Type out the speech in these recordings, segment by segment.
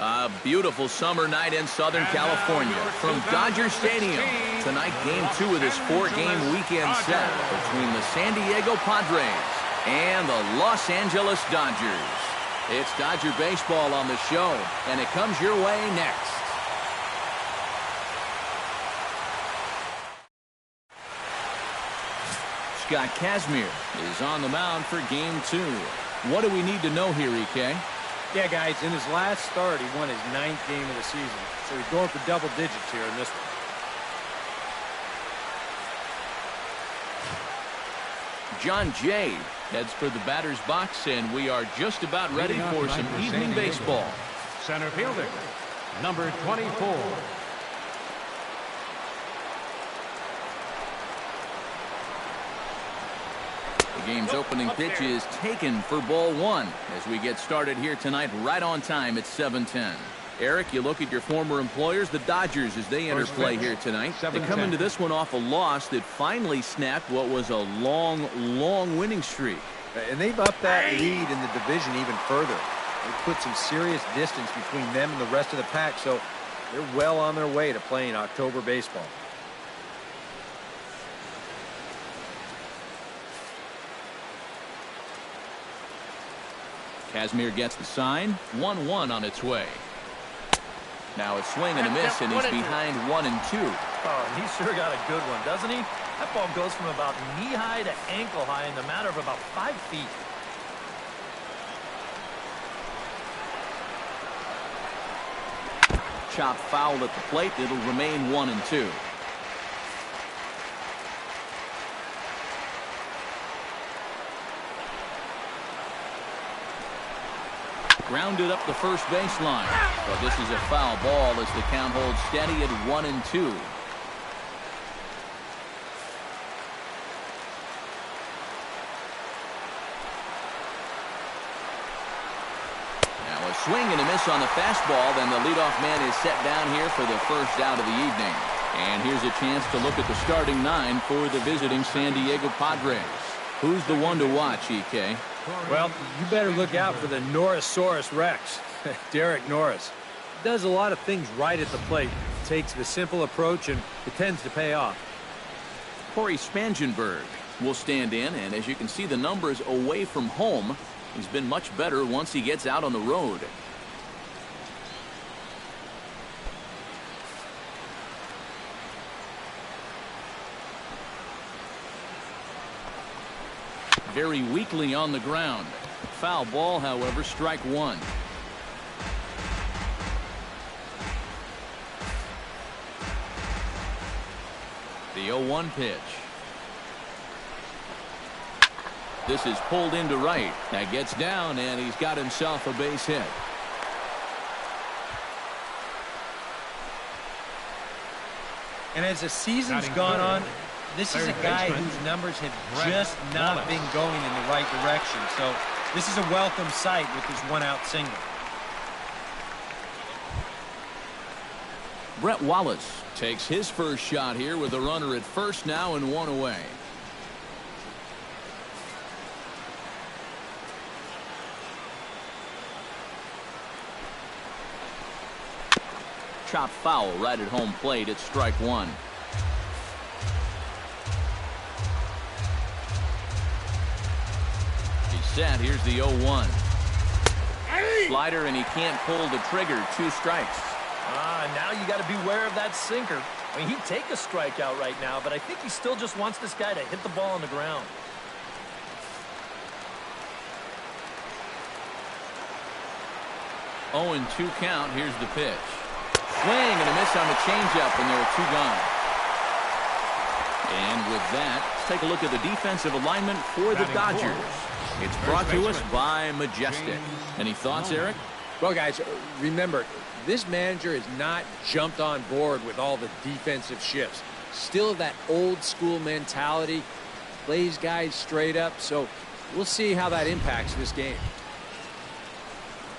A beautiful summer night in Southern California from Dodger Stadium. Tonight, Game 2 of this 4-game weekend set between the San Diego Padres and the Los Angeles Dodgers. It's Dodger baseball on the show, and it comes your way next. Scott Kazmir is on the mound for Game 2. What do we need to know here, EK? Yeah, guys, in his last start, he won his 9th game of the season. So he's going for double digits here in this one. John Jay heads for the batter's box, and we are just about ready for some evening baseball. Center fielder, number 24. The game's opening pitch is taken for ball 1 as we get started here tonight right on time at 7:10. Eric, you look at your former employers, the Dodgers, as they enter play here tonight. They come into this one off a loss that finally snapped what was a long winning streak. And they've upped that lead in the division even further. They put some serious distance between them and the rest of the pack, so they're well on their way to playing October baseball. Kazmir gets the sign. 1-1 on its way. Now a swing and a miss, and he's behind 1-2. Oh, he sure got a good one, doesn't he? That ball goes from about knee-high to ankle-high in the matter of about 5 feet. Chopped foul at the plate. It'll remain 1-2. Grounded up the first baseline. But this is a foul ball as the count holds steady at 1-2. Now a swing and a miss on the fastball. Then the leadoff man is set down here for the first out of the evening. And here's a chance to look at the starting 9 for the visiting San Diego Padres. Who's the one to watch, EK? Well, you better look out for the Norrisaurus Rex, Derek Norris. He does a lot of things right at the plate. Takes the simple approach, and it tends to pay off. Corey Spangenberg will stand in, and as you can see the numbers away from home, he's been much better once he gets out on the road. Very weakly on the ground. Foul ball, however, strike 1. The 0-1 pitch. This is pulled into right. That gets down, and he's got himself a base hit. And as the season's gone on, this is a guy whose numbers have just not been going in the right direction. So this is a welcome sight with this 1-out single. Brett Wallace takes his first shot here with a runner at first now and 1 away. Chop foul right at home plate. It's strike 1. Set. Here's the 0-1. Slider, and he can't pull the trigger. 2 strikes. Now you got to beware of that sinker. I mean, he'd take a strikeout right now, but I think he still just wants this guy to hit the ball on the ground. Oh, and 2 count. Here's the pitch. Swing and a miss on the changeup, and there are 2 gone. And with that, let's take a look at the defensive alignment for the Dodgers. It's brought to us by Majestic. Any thoughts, Eric? Well, guys, remember, this manager has not jumped on board with all the defensive shifts. Still that old school mentality, plays guys straight up, so we'll see how that impacts this game.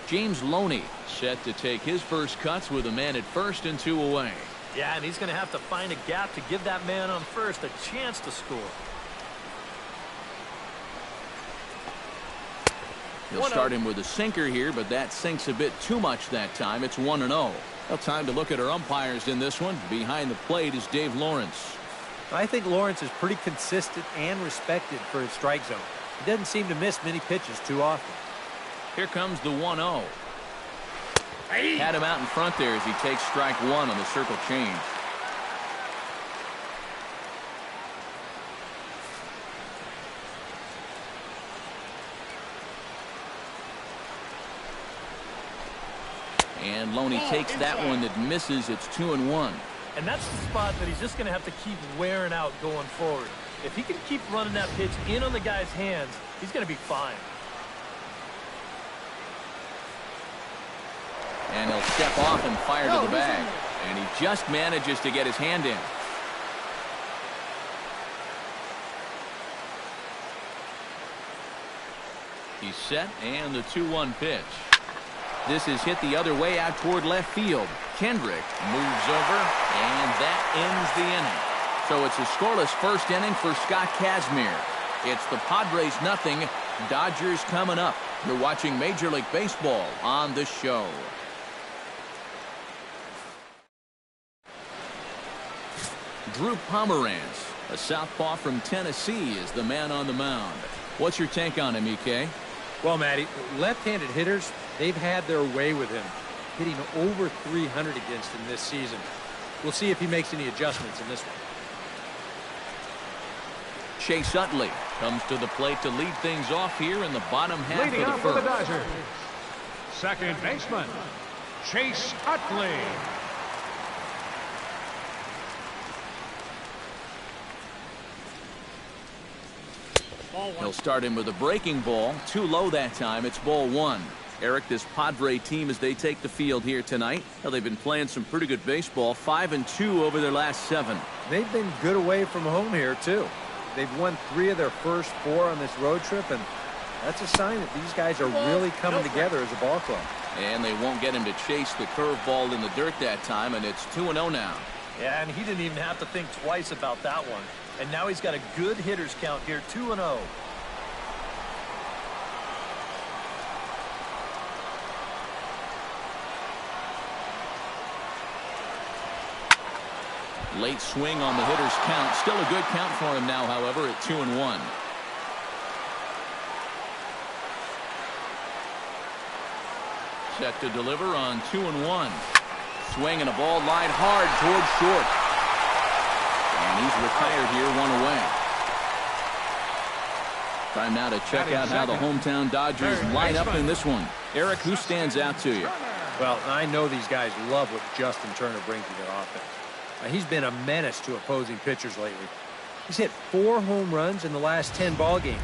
James Loney set to take his first cuts with a man at first and 2 away. Yeah, and he's going to have to find a gap to give that man on first a chance to score. He'll start him with a sinker here, but that sinks a bit too much that time. It's 1-0. Well, time to look at our umpires in this one. Behind the plate is Dave Lawrence. I think Lawrence is pretty consistent and respected for his strike zone. He doesn't seem to miss many pitches too often. Here comes the 1-0. Had him out in front there as he takes strike one on the circle change. And Loney takes that one that misses. It's 2-1. And that's the spot that he's just going to have to keep wearing out going forward. If he can keep running that pitch in on the guy's hands, he's going to be fine. And he'll step off and fire to the bag. And he just manages to get his hand in. He's set, and the 2-1 pitch. This is hit the other way out toward left field. Kendrick moves over, and that ends the inning. So it's a scoreless first inning for Scott Kazmir. It's the Padres 0, Dodgers coming up. You're watching Major League Baseball on The Show. Drew Pomeranz, a southpaw from Tennessee, is the man on the mound. What's your take on him, EK? Well, Matty, left-handed hitters, they've had their way with him, hitting over 300 against him this season. We'll see if he makes any adjustments in this one. Chase Utley comes to the plate to lead things off here in the bottom half Leading of the up for the first. Dodgers, second baseman, Chase Utley. He'll start him with a breaking ball. Too low that time. It's ball one. Eric, this Padre team, as they take the field here tonight, well, they've been playing some pretty good baseball. 5-2 over their last 7. They've been good away from home here, too. They've won 3 of their first 4 on this road trip, and that's a sign that these guys are really coming together as a ball club. And they won't get him to chase the curveball in the dirt that time, and it's 2-0 now. Yeah, and he didn't even have to think twice about that one. And now he's got a good hitters count here, 2-0. Late swing on the hitter's count. Still a good count for him now, however, at 2-1. Set to deliver on 2-1. Swing and a ball lined hard towards short. And he's retired here, 1 away. Time now to check out how the hometown Dodgers line up in this one. Eric, who stands out to you? Well, I know these guys love what Justin Turner brings to their offense. He's been a menace to opposing pitchers lately. He's hit 4 home runs in the last 10 ball games.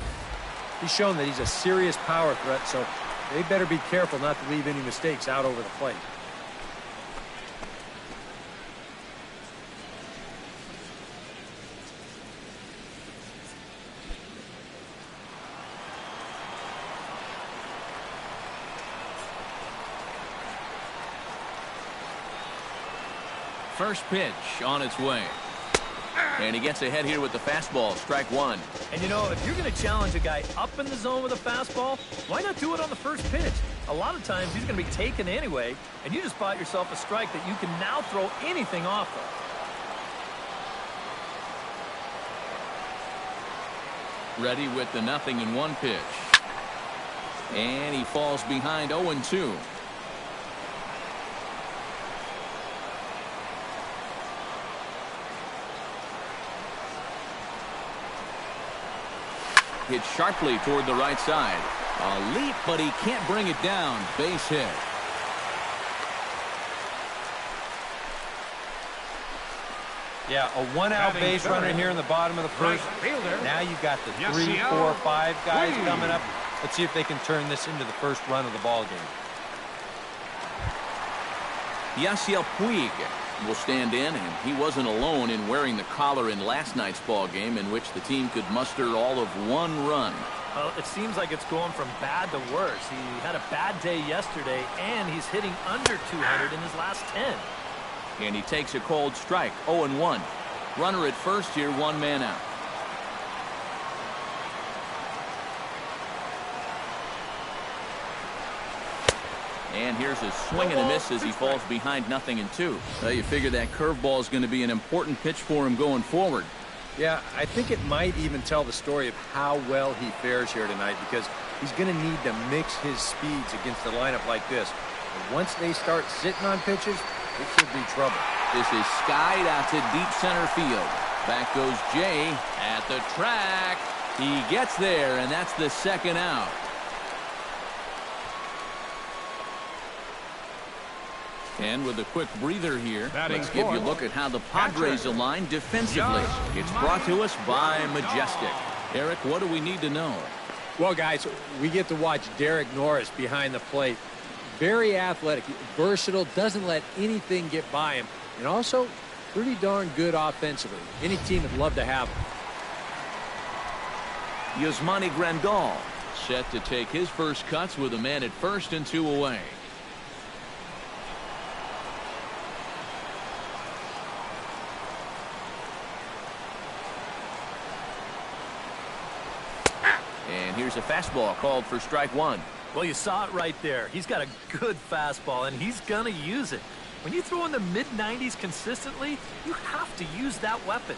He's shown that he's a serious power threat, so they better be careful not to leave any mistakes out over the plate. First pitch on its way. And he gets ahead here with the fastball. Strike one. And you know, if you're going to challenge a guy up in the zone with a fastball, why not do it on the first pitch? A lot of times he's going to be taken anyway, and you just bought yourself a strike that you can now throw anything off of. Ready with the 0-1 pitch. And he falls behind 0-2. Hit sharply toward the right side. A leap, but he can't bring it down. Base hit. Yeah, a 1-out base runner here in the bottom of the first. Now you've got the 3, 4, 5 guys coming up. Let's see if they can turn this into the first run of the ball game. Yasiel Puig will stand in, and he wasn't alone in wearing the collar in last night's ball game, in which the team could muster all of 1 run. Well, it seems like it's going from bad to worse. He had a bad day yesterday, and he's hitting under 200 in his last 10. And he takes a cold strike. 0-1. Runner at first here, 1 man out. And here's a swing and a miss as he falls behind 0-2. Well, you figure that curveball is going to be an important pitch for him going forward. Yeah, I think it might even tell the story of how well he fares here tonight, because he's going to need to mix his speeds against a lineup like this. And once they start sitting on pitches, it should be trouble. This is skied out to deep center field. Back goes Jay at the track. He gets there, and that's the second out. And with a quick breather here, let's give you a look at how the Padres align defensively. It's brought to us by Majestic. Eric, what do we need to know? Well, guys, we get to watch Derek Norris behind the plate. Very athletic, versatile, doesn't let anything get by him, and also pretty darn good offensively. Any team would love to have him. Yasmani Grandal set to take his first cuts with a man at first and 2 away. And here's a fastball called for strike 1. Well, you saw it right there. He's got a good fastball, and he's going to use it. When you throw in the mid-90s consistently, you have to use that weapon.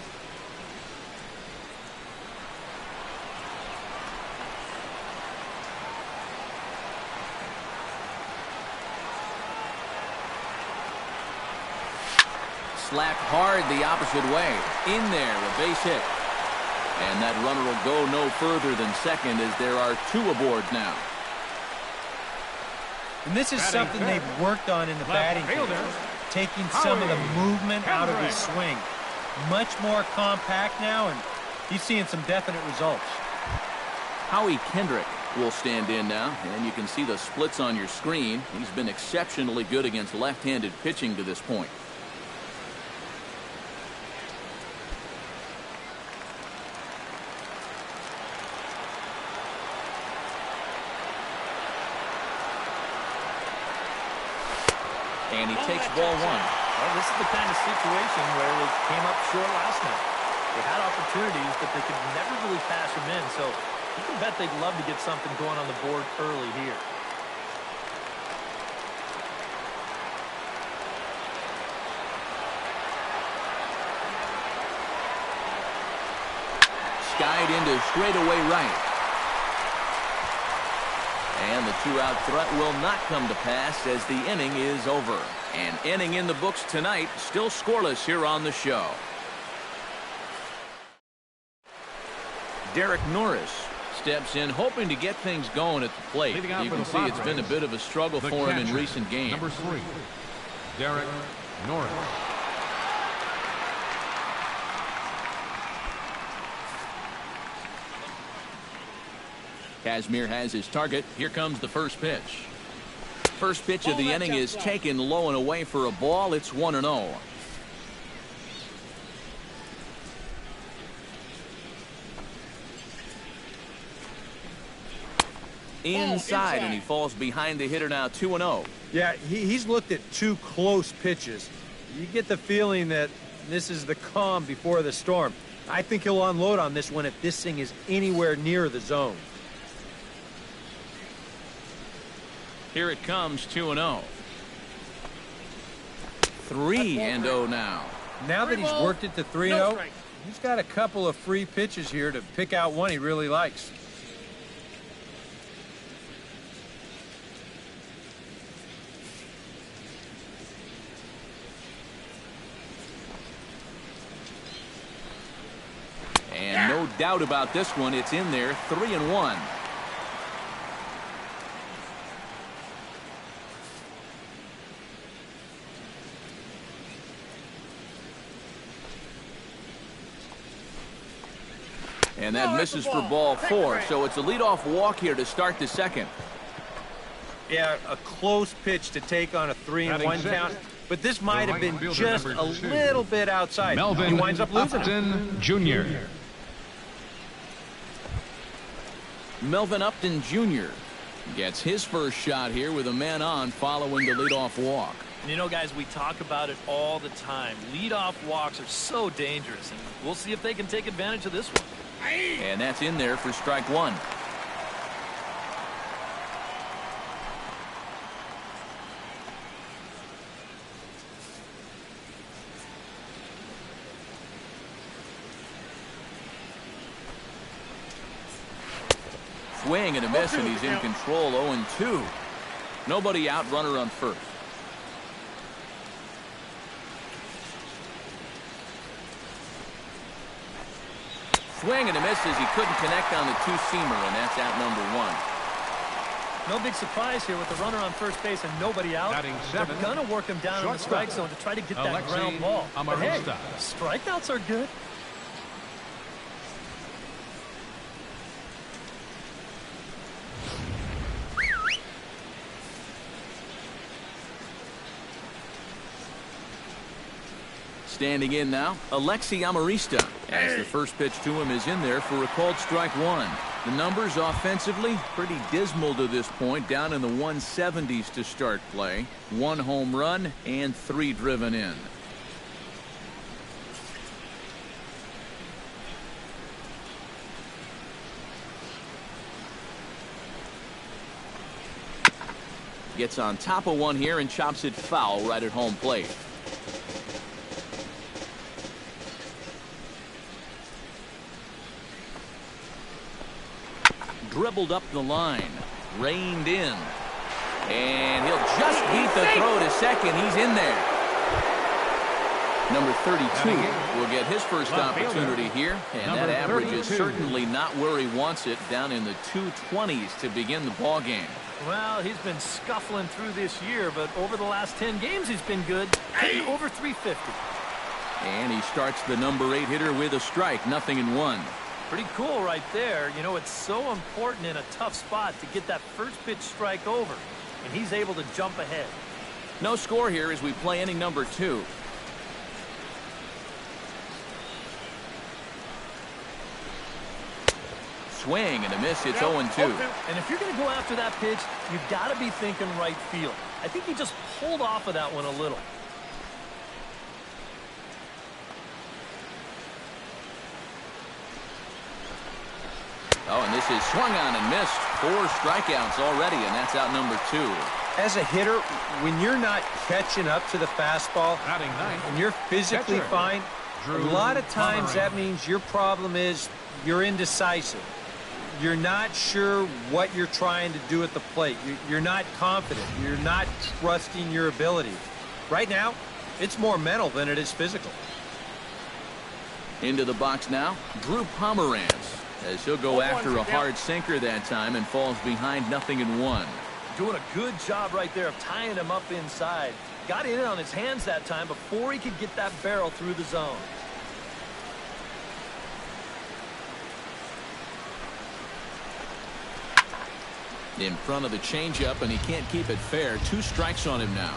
Slapped hard the opposite way. In there, a base hit. And that runner will go no further than second as there are 2 aboard now. And this is something they've worked on in the batting cage, taking some of the movement out of his swing. Much more compact now, and he's seeing some definite results. Howie Kendrick will stand in now, and you can see the splits on your screen. He's been exceptionally good against left-handed pitching to this point. And he takes ball 1. Well, this is the kind of situation where they came up short last night. They had opportunities, but they could never really pass them in. So you can bet they'd love to get something going on the board early here. Skied into straightaway right. And the 2-out threat will not come to pass as the inning is over. An inning in the books tonight, still scoreless here on the show. Derek Norris steps in, hoping to get things going at the plate. You can see it's been a bit of a struggle for him in recent games. Number 3, Derek Norris. Kazmir has his target. Here comes the first pitch. First pitch of the inning is taken low and away for a ball. It's 1-0. Inside, and he falls behind the hitter now, 2-0. Yeah, he's looked at 2 close pitches. You get the feeling that this is the calm before the storm. I think he'll unload on this one if this thing is anywhere near the zone. Here it comes, 2-0. 3-0 now. Now that he's worked it to 3-0, he's got a couple of free pitches here to pick out one he really likes. And no doubt about this one, it's in there, 3-1. And that misses for ball 4, so it's a leadoff walk here to start the second. Yeah, a close pitch to take on a 3-1 count, but this might have been just a little bit outside. Melvin He winds up losing it. Upton Jr. Melvin Upton Jr. gets his first shot here with a man on following the leadoff walk. And you know, guys, we talk about it all the time. Leadoff walks are so dangerous, and we'll see if they can take advantage of this one. And that's in there for strike 1. swing and a miss, and he's in control. 0-2. Nobody out, runner on first. Swing and a miss as he couldn't connect on the two-seamer, and that's out number 1. No big surprise here with the runner on first base and nobody out. They're going to work him down in the strike zone to try to get that ground ball. But hey, strikeouts are good. Standing in now, Alexi Amarista, as the first pitch to him is in there for a called strike 1. The numbers offensively pretty dismal to this point, down in the 170s to start play. 1 home run and 3 driven in. Gets on top of one here and chops it foul right at home plate. Dribbled up the line, reined in, and he'll just beat the throw to second. He's in there. Number 32 will get his first opportunity here, and that average is certainly not where he wants it, down in the 220s to begin the ball game. Well, he's been scuffling through this year, but over the last 10 games he's been good, hitting over 350. And he starts the number 8 hitter with a strike, 0-1. Pretty cool right there. You know, it's so important in a tough spot to get that first pitch strike over, and he's able to jump ahead. No score here as we play inning number 2. Swing and a miss. It's 0-2. And if you're going to go after that pitch, you've got to be thinking right field. I think he just pulled off of that one a little. Oh, and this is swung on and missed. 4 strikeouts already, and that's out number 2. As a hitter, when you're not catching up to the fastball and you're physically fine, a lot of times that means your problem is you're indecisive. You're not sure what you're trying to do at the plate. You're not confident. You're not trusting your ability. Right now, it's more mental than it is physical. Into the box now, Drew Pomeranz, as he'll go after a hard sinker that time and falls behind 0-1. Doing a good job right there of tying him up inside. Got in on his hands that time before he could get that barrel through the zone. In front of the changeup, and he can't keep it fair. 2 strikes on him now.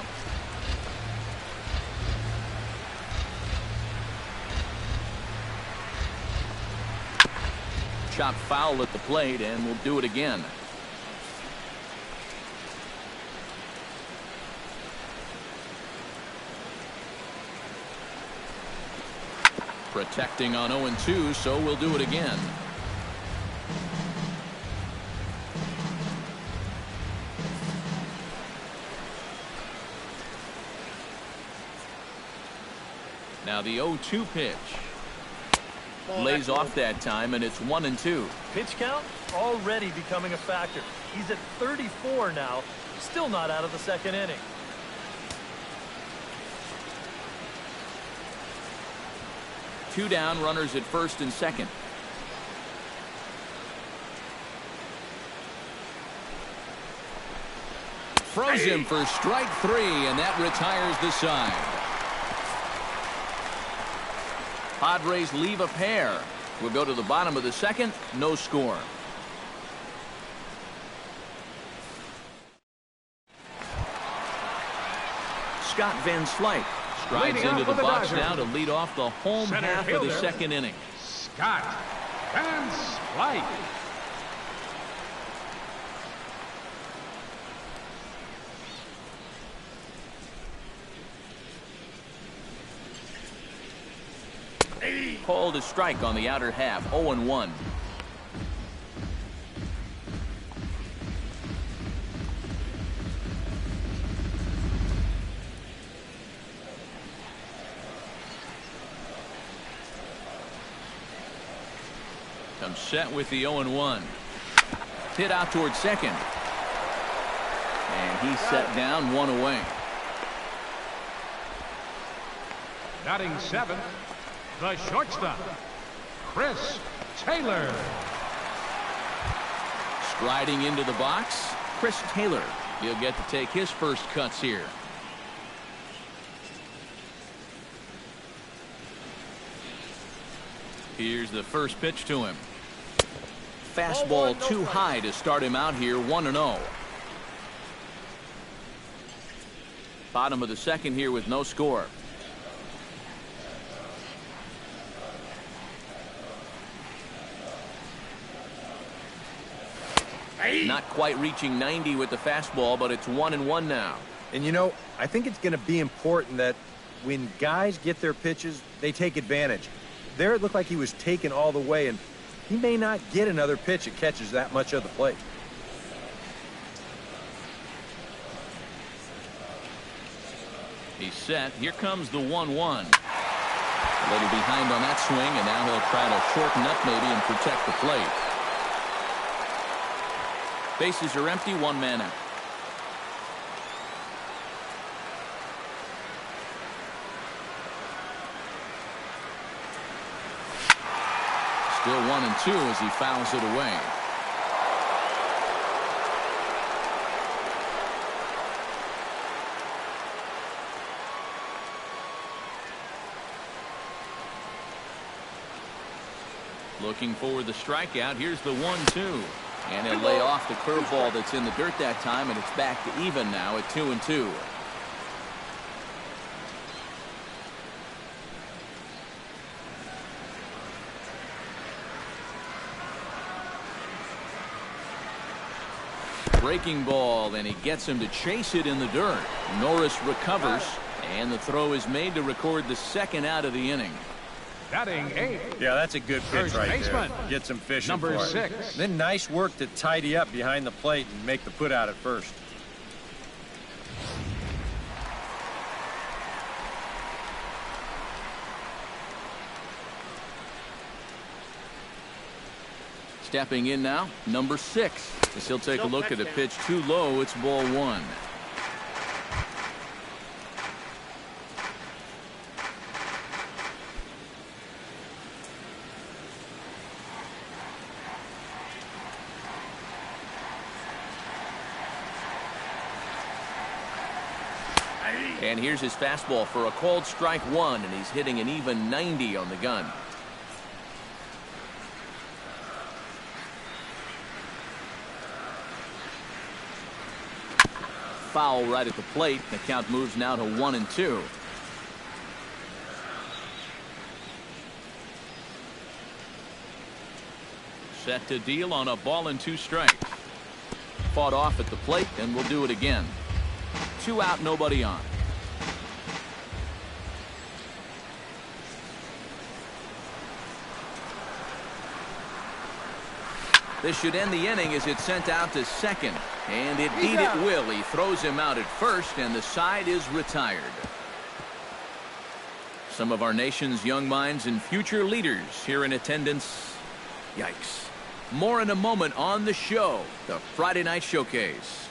Chop foul at the plate, and we'll do it again. Protecting on 0-2, so we'll do it again. Now the 0-2 pitch. Lays off that time, and it's 1-2. Pitch count already becoming a factor. He's at 34 now, still not out of the second inning. Two down, runners at first and second. Froze him for strike 3, and that retires the side. Padres leave a pair. We'll go to the bottom of the second. No score. Scott Van Slyke strides into the box now to lead off the home half of the second inning. Scott Van Slyke. Called a strike on the outer half. 0-1. Comes set with the 0-1. hit out towards second. And he's set down, one away. Batting seventh, the shortstop, Chris Taylor. Striding into the box, Chris Taylor. He'll get to take his first cuts here. Here's the first pitch to him. Fastball too high to start him out here, 1-0. Bottom of the second here with no score. Not quite reaching 90 with the fastball, but it's 1-1 now. And you know, I think it's going to be important that when guys get their pitches, they take advantage. There it looked like he was taken all the way, and he may not get another pitch that catches that much of the plate. He's set. Here comes the 1-1. A little behind on that swing, and now he'll try to shorten up maybe and protect the plate. Bases are empty, one man out. Still 1-2 as he fouls it away. Looking for the strikeout. Here's the 1-2. And he'll lay off the curveball that's in the dirt that time, and it's back to even now at 2-2. Breaking ball, and he gets him to chase it in the dirt. Norris recovers, and the throw is made to record the second out of the inning. Batting eighth. Yeah, that's a good pitch First right baseman. there. Get some fishing Number for it. 6. Then nice work to tidy up behind the plate and make the put out at first. Stepping in now, number 6. As he'll take a look at a pitch too low, it's ball 1. And here's his fastball for a called strike 1, and he's hitting an even 90 on the gun. Foul right at the plate. The count moves now to 1-2. Set to deal on a ball and 2 strikes. Fought off at the plate, and we'll do it again. 2 out, nobody on. This should end the inning as it's sent out to second. And it beat it will. He throws him out at first, and the side is retired. Some of our nation's young minds and future leaders here in attendance. Yikes. More in a moment on the show, the Friday Night Showcase.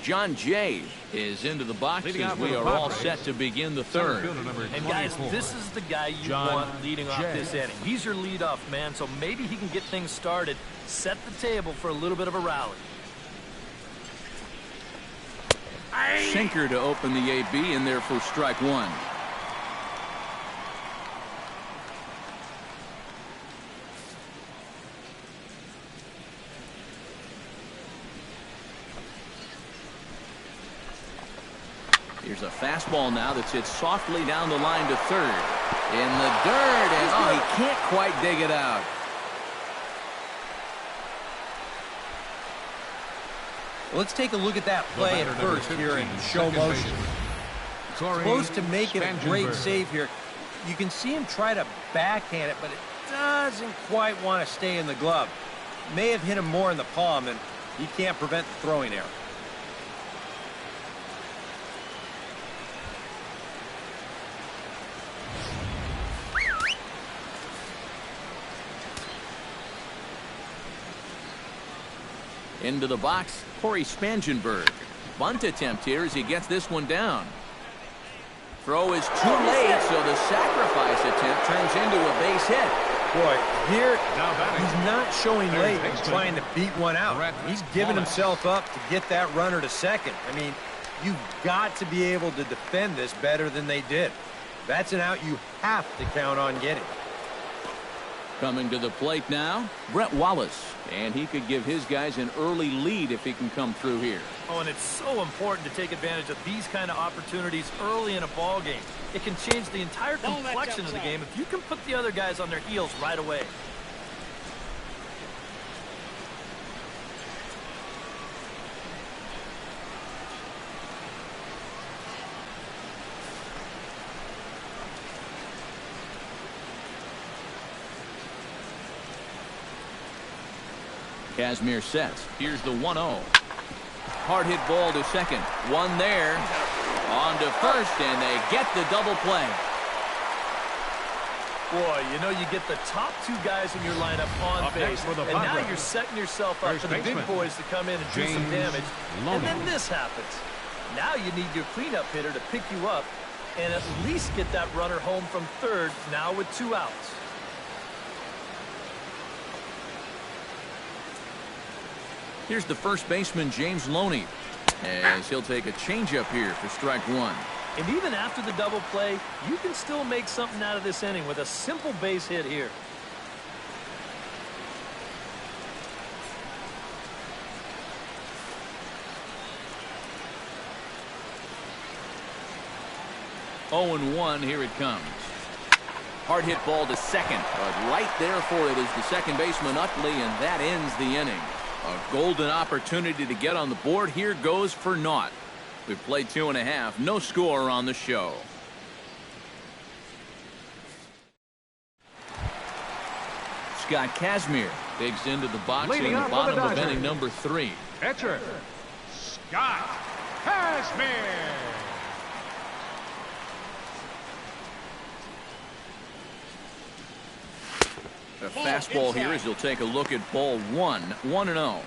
John Jay is into the box as we are all set to begin the third. And guys, this is the guy you want leading off this inning. He's your leadoff man, so maybe he can get things started, set the table for a little bit of a rally. Sinker to open the AB in there for strike 1. Here's a fastball now that's hit softly down the line to third. In the dirt, and oh, he can't quite dig it out. Well, let's take a look at that play at first here in show motion. Close to making a great save here. You can see him try to backhand it, but it doesn't quite want to stay in the glove. May have hit him more in the palm, and he can't prevent the throwing error. Into the box, Corey Spangenberg. Bunt attempt here as he gets this one down. Throw is too late, so the sacrifice attempt turns into a base hit. Boy, here he's not showing late and trying to beat one out. He's giving himself up to get that runner to second. I mean, you've got to be able to defend this better than they did. That's an out you have to count on getting. Coming to the plate now, Brett Wallace. And he could give his guys an early lead if he can come through here. Oh, and it's so important to take advantage of these kind of opportunities early in a ball game. It can change the entire complexion of the game if you can put the other guys on their heels right away. Kazmir sets. Here's the 1-0. Hard hit ball to second. One there. On to first, and they get the double play. Boy, you know, you get the top two guys in your lineup on base, and now you're setting yourself up for the big boys to come in and do some damage. And then this happens. Now you need your cleanup hitter to pick you up and at least get that runner home from third, now with 2 outs. Here's the first baseman, James Loney, as he'll take a changeup here for strike 1. And even after the double play, you can still make something out of this inning with a simple base hit here. Oh and 1, here it comes. Hard hit ball to second, but right there for it is the second baseman, Utley, and that ends the inning. A golden opportunity to get on the board here goes for naught. We've played 2.5. No score on the show. Scott Kazmir digs into the box in the bottom of inning number 3. Catcher, Scott Kazmir. A fastball here as he'll take a look at ball 1. 1-0.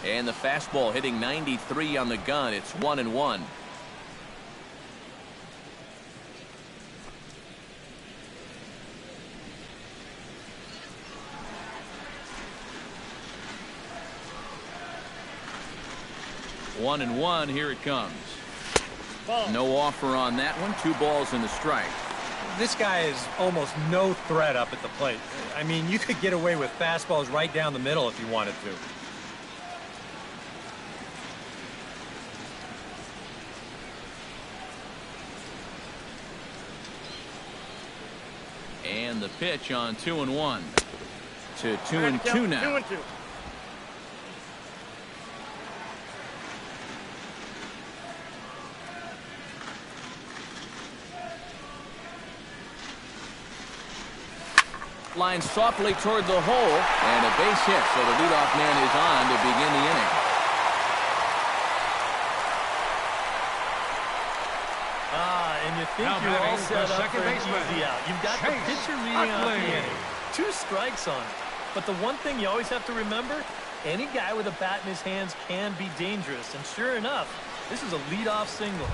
And the fastball hitting 93 on the gun. It's 1-1. One and one, here it comes. No offer on that one. 2 balls and a strike. This guy is almost no threat up at the plate. I mean, you could get away with fastballs right down the middle if you wanted to. And the pitch on 2-1 to 2-2 now. 2-2. Line softly toward the hole, and a base hit, so the leadoff man is on to begin the inning. And you think you're all set up for an easy out. You've got the pitcher leading off the inning. 2 strikes on it. But the one thing you always have to remember, any guy with a bat in his hands can be dangerous. And sure enough, this is a leadoff single.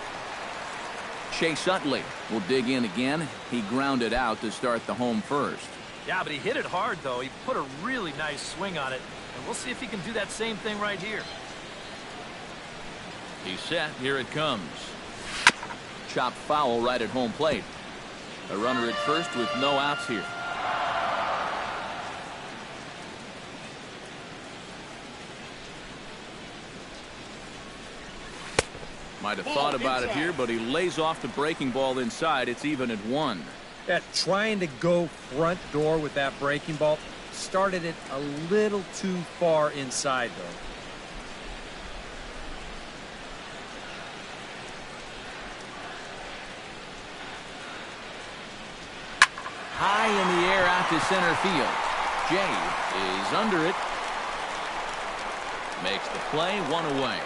Chase Utley will dig in again. He grounded out to start the home first. Yeah, but he hit it hard, though. He put a really nice swing on it. And we'll see if he can do that same thing right here. He's set. Here it comes. Chopped foul right at home plate. A runner at first with no outs here. Might have thought about it here, but he lays off the breaking ball inside. It's even at 1. That trying to go front door with that breaking ball started it a little too far inside, though. High in the air out to center field. Jay is under it. Makes the play, 1 away.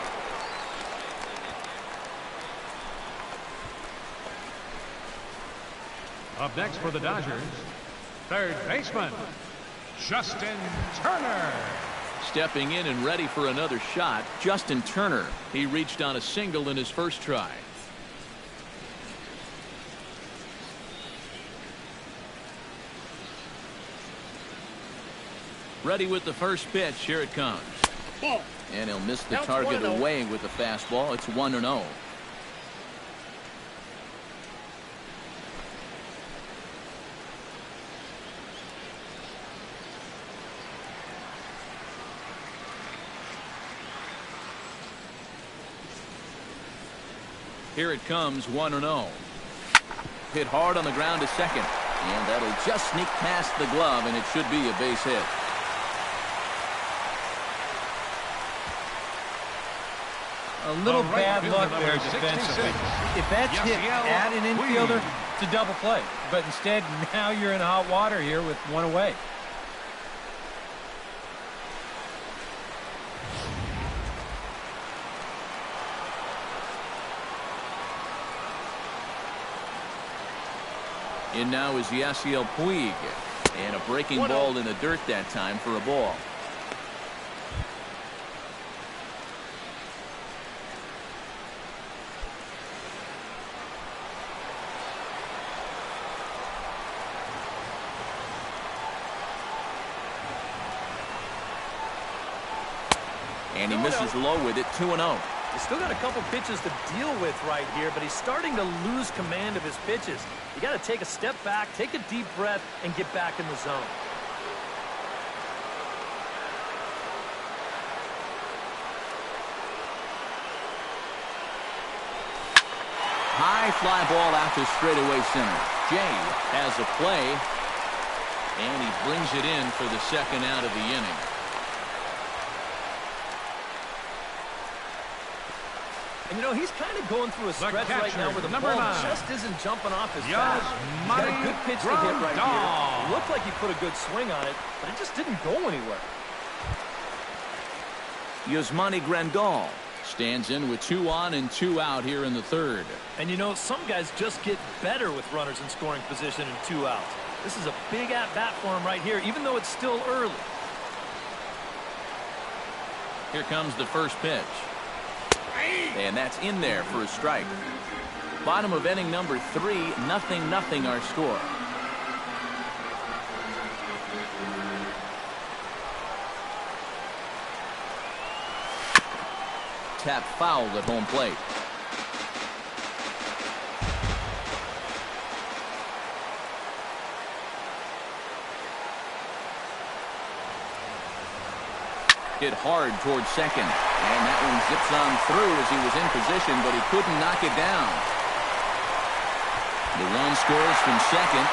Up next for the Dodgers, third baseman, Justin Turner. Stepping in and ready for another shot, Justin Turner. He reached on a single in his first try. Ready with the first pitch. Here it comes. And he'll miss the target away with the fastball. It's 1-0. Here it comes, 1-0. Hit hard on the ground to second. And that'll just sneak past the glove, and it should be a base hit. A little bad luck there defensively. If that's hit at an infielder, it's a double play. But instead, now you're in hot water here with 1 away. In now is Yasiel Puig. And a breaking ball in the dirt that time for a ball. And he misses low with it, 2-0. He's still got a couple pitches to deal with right here, but he's starting to lose command of his pitches. You got to take a step back, take a deep breath, and get back in the zone. High fly ball out to straightaway center. Jay has a play, and he brings it in for the second out of the inning. And, you know, he's kind of going through a stretch right now where the ball just isn't jumping off his bat. He's got a good pitch to hit right here. It looked like he put a good swing on it, but it just didn't go anywhere. Yasmani Grandal stands in with 2 on and 2 out here in the third. And, you know, some guys just get better with runners in scoring position and 2 outs. This is a big at-bat for him right here, even though it's still early. Here comes the first pitch. And that's in there for a strike. Bottom of inning number 3, 0-0 our score. Tap foul at home plate. Hit hard towards second. And that one zips on through as he was in position, but he couldn't knock it down. The run scores from second.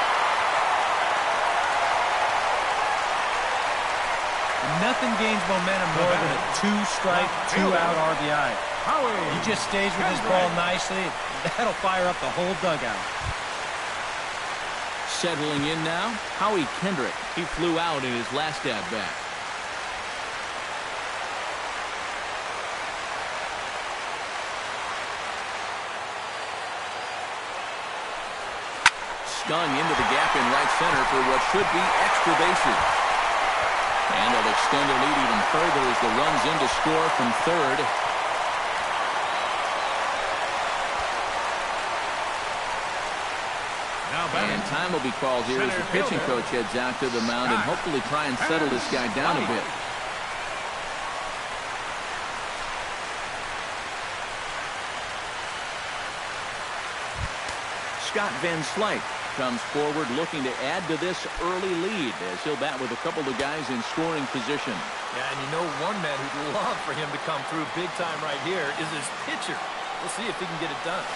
Nothing gains momentum more than a 2-strike, 2-out RBI. He just stays with his ball nicely. That'll fire up the whole dugout. Settling in now, Howie Kendrick. He flew out in his last at-bat. Stung into the gap in right center for what should be extra bases. And they'll extend their lead even further as the run's in to score from third. And time will be called here as the pitching coach heads out to the mound and hopefully try and settle this guy down a bit. Scott Van Slyke comes forward looking to add to this early lead as he'll bat with a couple of guys in scoring position. Yeah, and you know one man who'd love for him to come through big time right here is his pitcher. We'll see if he can get it done.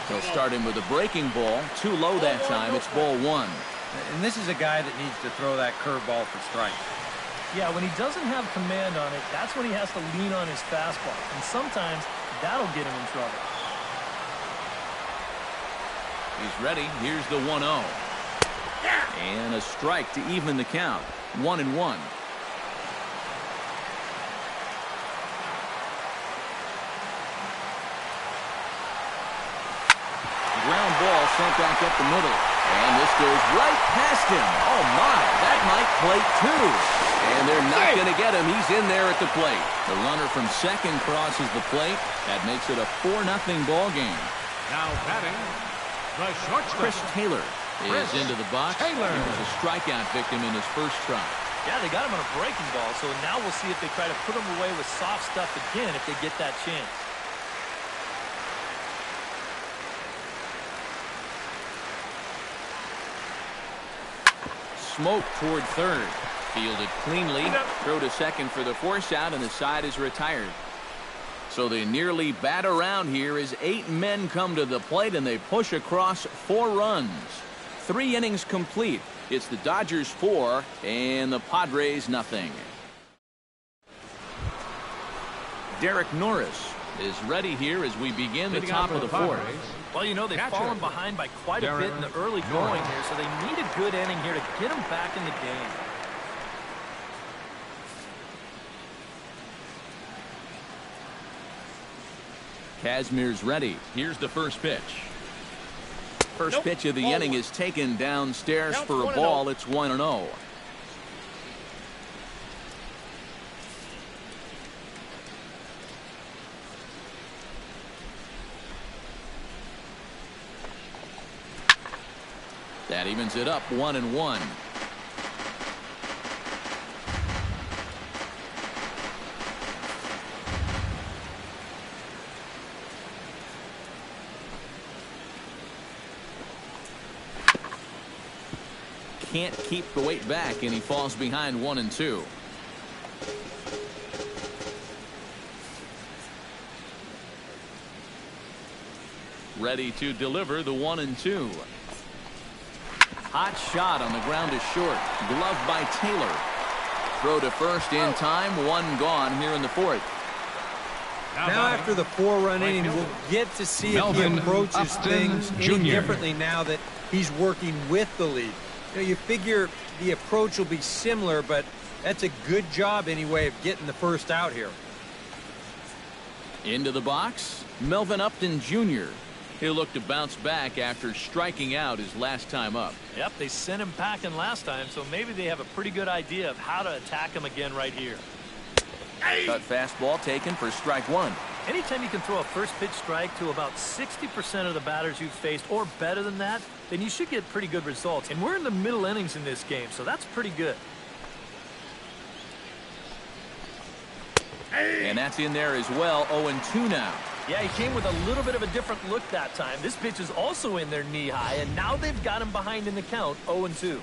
He'll start him with a breaking ball. Too low that time. It's ball 1. And this is a guy that needs to throw that curveball for strike. Yeah, when he doesn't have command on it, that's when he has to lean on his fastball. And sometimes that'll get him in trouble. He's ready. Here's the 1-0. And a strike to even the count. 1-1. sent back up the middle. And this goes right past him. Oh, my. That might plate two. And they're not going to get him. He's in there at the plate. The runner from second crosses the plate. That makes it a 4-0 ball game. Now batting, the shortstop. Chris Taylor is into the box. He was a strikeout victim in his first try. Yeah, they got him on a breaking ball, so now we'll see if they try to put him away with soft stuff again if they get that chance. Smoke toward third. Fielded cleanly. Throw to second for the force out, and the side is retired. So they nearly bat around here as 8 men come to the plate, and they push across 4 runs. 3 innings complete. It's the Dodgers 4 and the Padres nothing. Derek Norris is ready here as we begin the top of the 4th. Well, you know, they've fallen behind by quite a bit in the early going here, so they need a good inning here to get them back in the game. Kazmir's ready. Here's the first pitch. First pitch of the inning is taken downstairs for a ball. It's 1-0. That evens it up 1-1. Can't keep the weight back, and he falls behind 1-2. Ready to deliver the 1-2. Hot shot on the ground is short. Gloved by Taylor. Throw to first in time. 1 gone here in the 4th. Now after the 4-run inning, we'll get to see if he approaches things any differently now that he's working with the lead. You know, you figure the approach will be similar, but that's a good job anyway of getting the first out here. Into the box, Melvin Upton Jr. He'll look to bounce back after striking out his last time up. Yep, they sent him packing last time, so maybe they have a pretty good idea of how to attack him again right here. Cut fastball taken for strike 1. Anytime you can throw a first pitch strike to about 60% of the batters you've faced or better than that, then you should get pretty good results. And we're in the middle innings in this game, so that's pretty good. And that's in there as well. 0-2 now. Yeah, he came with a little bit of a different look that time. This pitch is also in there knee high, and now they've got him behind in the count, 0-2.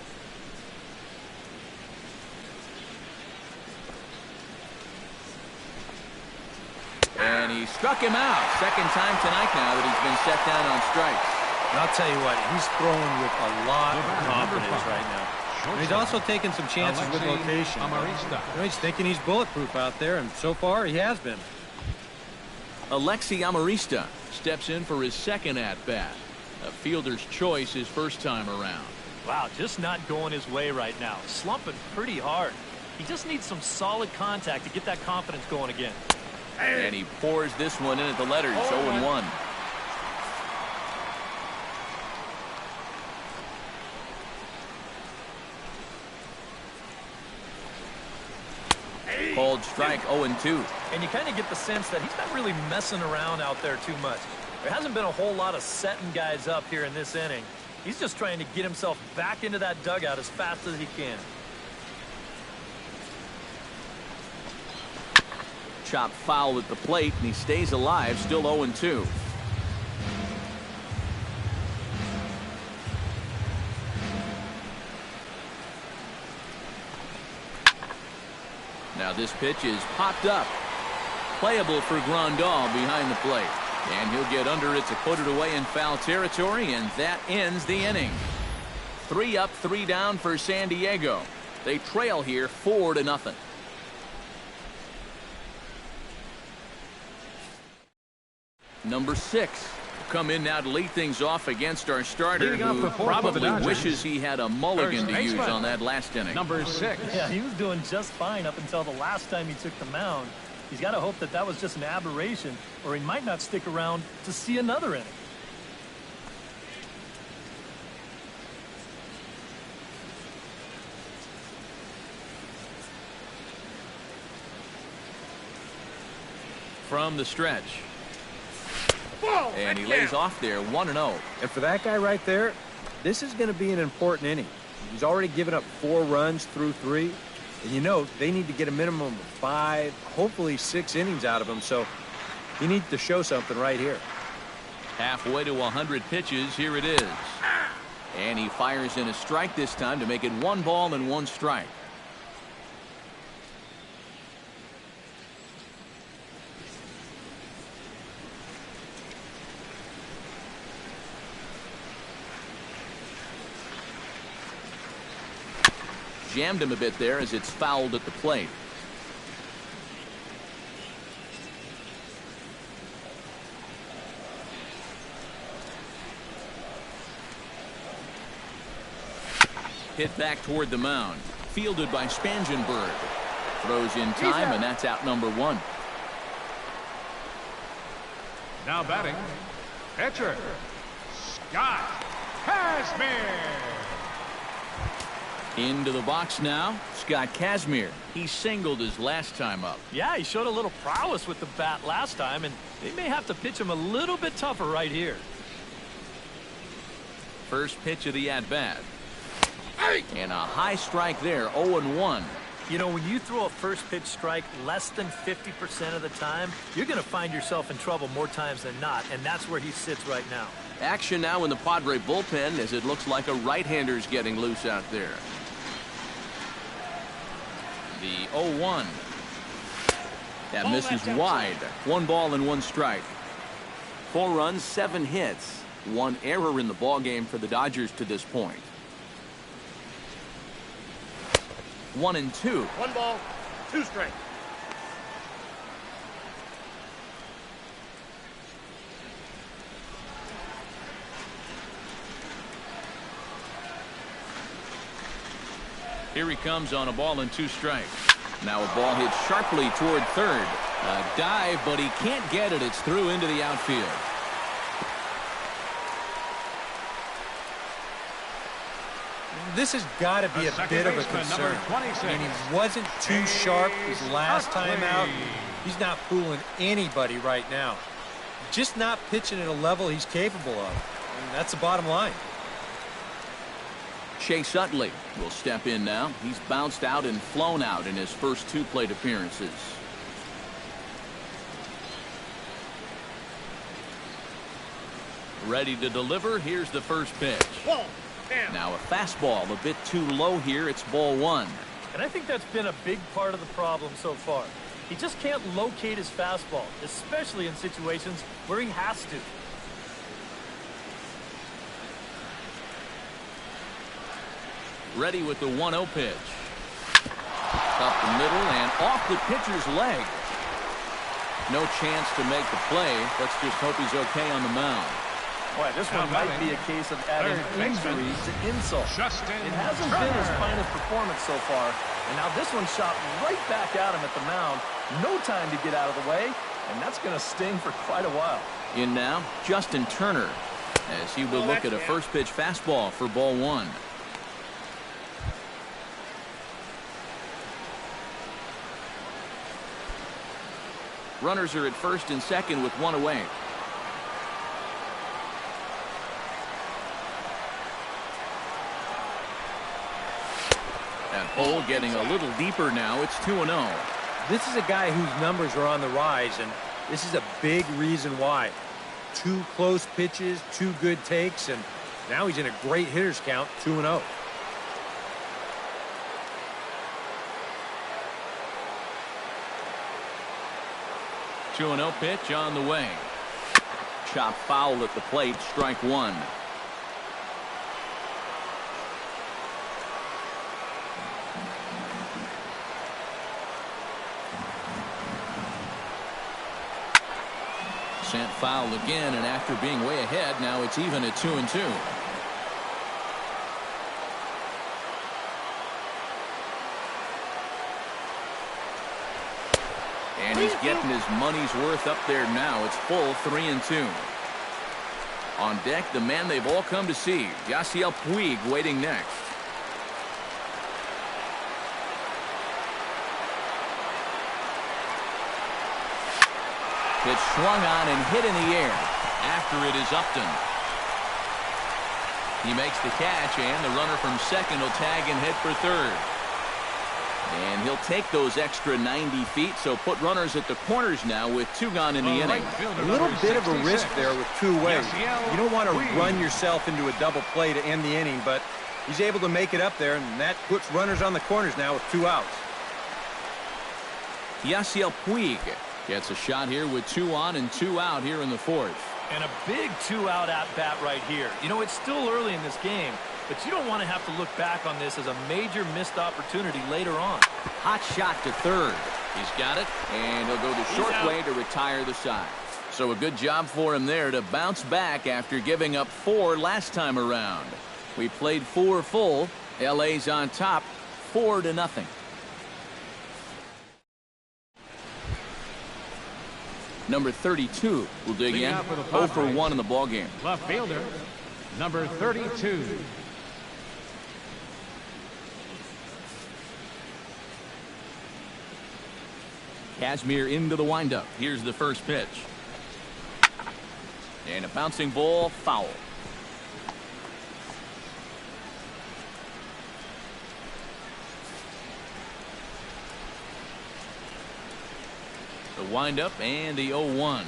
And he struck him out. Second time tonight now that he's been set down on strikes. And I'll tell you what, he's throwing with a lot of confidence right now. And he's also taking some chances with location. You know, he's thinking he's bulletproof out there, and so far he has been. Alexi Amarista steps in for his second at-bat. A fielder's choice his first time around. Wow, just not going his way right now. Slumping pretty hard. He just needs some solid contact to get that confidence going again. And he pours this one in at the letters. 0-1. Called strike. 0-2. And you kind of get the sense that he's not really messing around out there too much. There hasn't been a whole lot of setting guys up here in this inning. He's just trying to get himself back into that dugout as fast as he can. Chop foul at the plate, and he stays alive, still 0-2. Now this pitch is popped up. Playable for Grandal behind the plate. And he'll get under it to put it away in foul territory, and that ends the inning. 3 up, 3 down for San Diego. They trail here 4-0. Number 6 will come in now to lead things off against our starter, who probably wishes he had a mulligan to use on that last inning. Number 6. Yeah, he was doing just fine up until the last time he took the mound. He's got to hope that that was just an aberration, or he might not stick around to see another inning. from the stretch. And he lays off there 1-0. And for that guy right there, this is going to be an important inning. He's already given up 4 runs through 3. And you know, they need to get a minimum of 5, hopefully 6 innings out of him. So he needs to show something right here. Halfway to 100 pitches. Here it is. And he fires in a strike this time to make it 1 ball and 1 strike. Jammed him a bit there as it's fouled at the plate. Hit back toward the mound. Fielded by Spangenberg. Throws in time, and that's out number 1. Now batting, pitcher, Scott Kazmir. Into the box now, Scott Kazmir. He singled his last time up. Yeah, he showed a little prowess with the bat last time, and they may have to pitch him a little bit tougher right here. First pitch of the at-bat. And a high strike there, 0-1. You know, when you throw a first pitch strike less than 50% of the time, you're going to find yourself in trouble more times than not, and that's where he sits right now. Action now in the Padre bullpen as it looks like a right-hander's getting loose out there. The 0-1. That misses wide. 1 ball and 1 strike. 4 runs, 7 hits. 1 error in the ballgame for the Dodgers to this point. 1-2. 1 ball, 2 strikes. Here he comes on a ball and 2 strikes. Now a ball hit sharply toward third. A dive, but he can't get it. It's through into the outfield. This has got to be a bit of a concern. I mean, he wasn't too sharp his last time out. He's not fooling anybody right now. Just not pitching at a level he's capable of. And that's the bottom line. Chase Utley will step in now. He's bounced out and flown out in his first 2 plate appearances. Ready to deliver. Here's the first pitch. Now a fastball a bit too low here. It's ball 1. And I think that's been a big part of the problem so far. He just can't locate his fastball, especially in situations where he has to. Ready with the 1-0 pitch. Up the middle and off the pitcher's leg. No chance to make the play. Let's just hope he's okay on the mound. Boy, this one might be a case of adding injury to insult. It hasn't been his finest performance so far, and now this one shot right back at him at the mound. No time to get out of the way, and that's going to sting for quite a while. In now, Justin Turner, as he will look at a first pitch fastball for ball 1. Runners are at first and second with 1 away. That hole getting a little deeper now. It's 2-0. This is a guy whose numbers are on the rise, and this is a big reason why. 2 close pitches, 2 good takes, and now he's in a great hitter's count, 2-0. Two 2-0 pitch on the way. Chop foul at the plate, strike 1. Sent foul again, and after being way ahead, now it's even at 2-2. And he's getting his money's worth up there now. It's full 3-2. On deck, the man they've all come to see, Yasiel Puig, waiting next. It's swung on and hit in the air. After it is Upton. He makes the catch, and the runner from second will tag and hit for third. And he'll take those extra 90 feet, so put runners at the corners now with 2 gone in the inning. A little bit of a risk there with 2 ways. You don't want to run yourself into a double play to end the inning, but he's able to make it up there, and that puts runners on the corners now with 2 outs. Yasiel Puig gets a shot here with 2 on and 2 out here in the 4th. And a big 2-out at-bat right here. You know, it's still early in this game, but you don't want to have to look back on this as a major missed opportunity later on. Hot shot to third. He's got it, and he'll go the short way to retire the side. So a good job for him there to bounce back after giving up 4 last time around. We played 4 full. LA's on top, 4-0. Number 32 will dig in. 0 for 1 in the ball game. Left fielder, number 32. Kazmir into the windup. Here's the first pitch. And a bouncing ball, foul. The windup and the 0-1.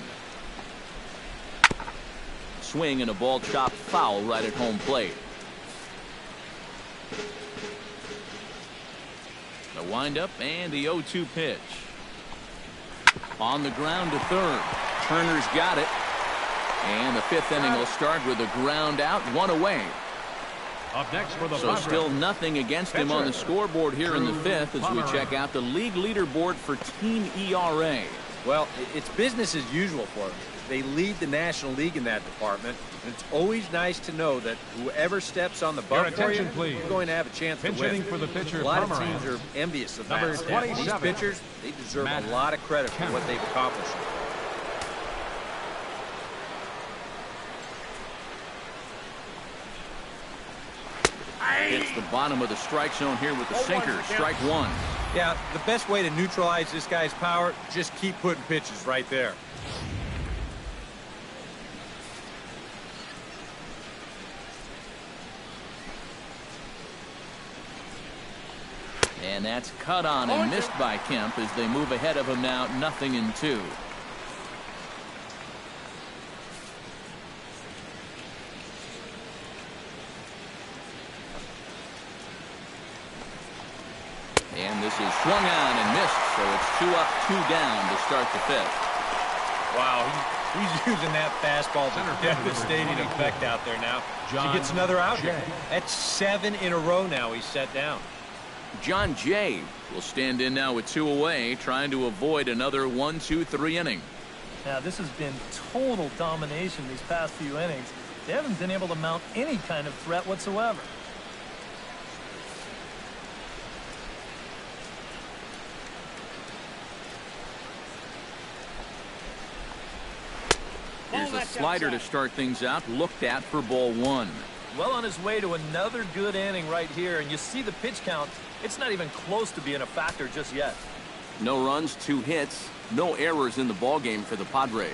Swing and a ball chopped foul right at home plate. The windup and the 0-2 pitch. On the ground to third. Turner's got it. And the 5th inning will start with a ground out, 1 away. Up next for the So Padres. still nothing against him on the scoreboard here in the 5th as we check out the league leaderboard for team ERA. Well, it's business as usual for them. They lead the National League in that department, and it's always nice to know that whoever steps on the bump for you is going to have a chance to win. For the pitcher, a lot of teams are envious of that. These pitchers, they deserve a lot of credit for what they've accomplished. Hits the bottom of the strike zone here with the sinker. Strike 1. Yeah, the best way to neutralize this guy's power, just keep putting pitches right there. And that's cut on and missed by Kemp as they move ahead of him now, 0-2. And this is swung on and missed, so it's 2 up, 2 down to start the 5th. Wow, he's using that fastball to devastating effect out there now. He gets another out here. That's 7 in a row now he's set down. John Jay will stand in now with 2 away, trying to avoid another 1-2-3 inning. Now, this has been total domination these past few innings. They haven't been able to mount any kind of threat whatsoever. Here's a slider to start things out, looked at for ball 1. Well on his way to another good inning right here, and you see the pitch count. It's not even close to being a factor just yet. No runs, 2 hits, no errors in the ballgame for the Padres.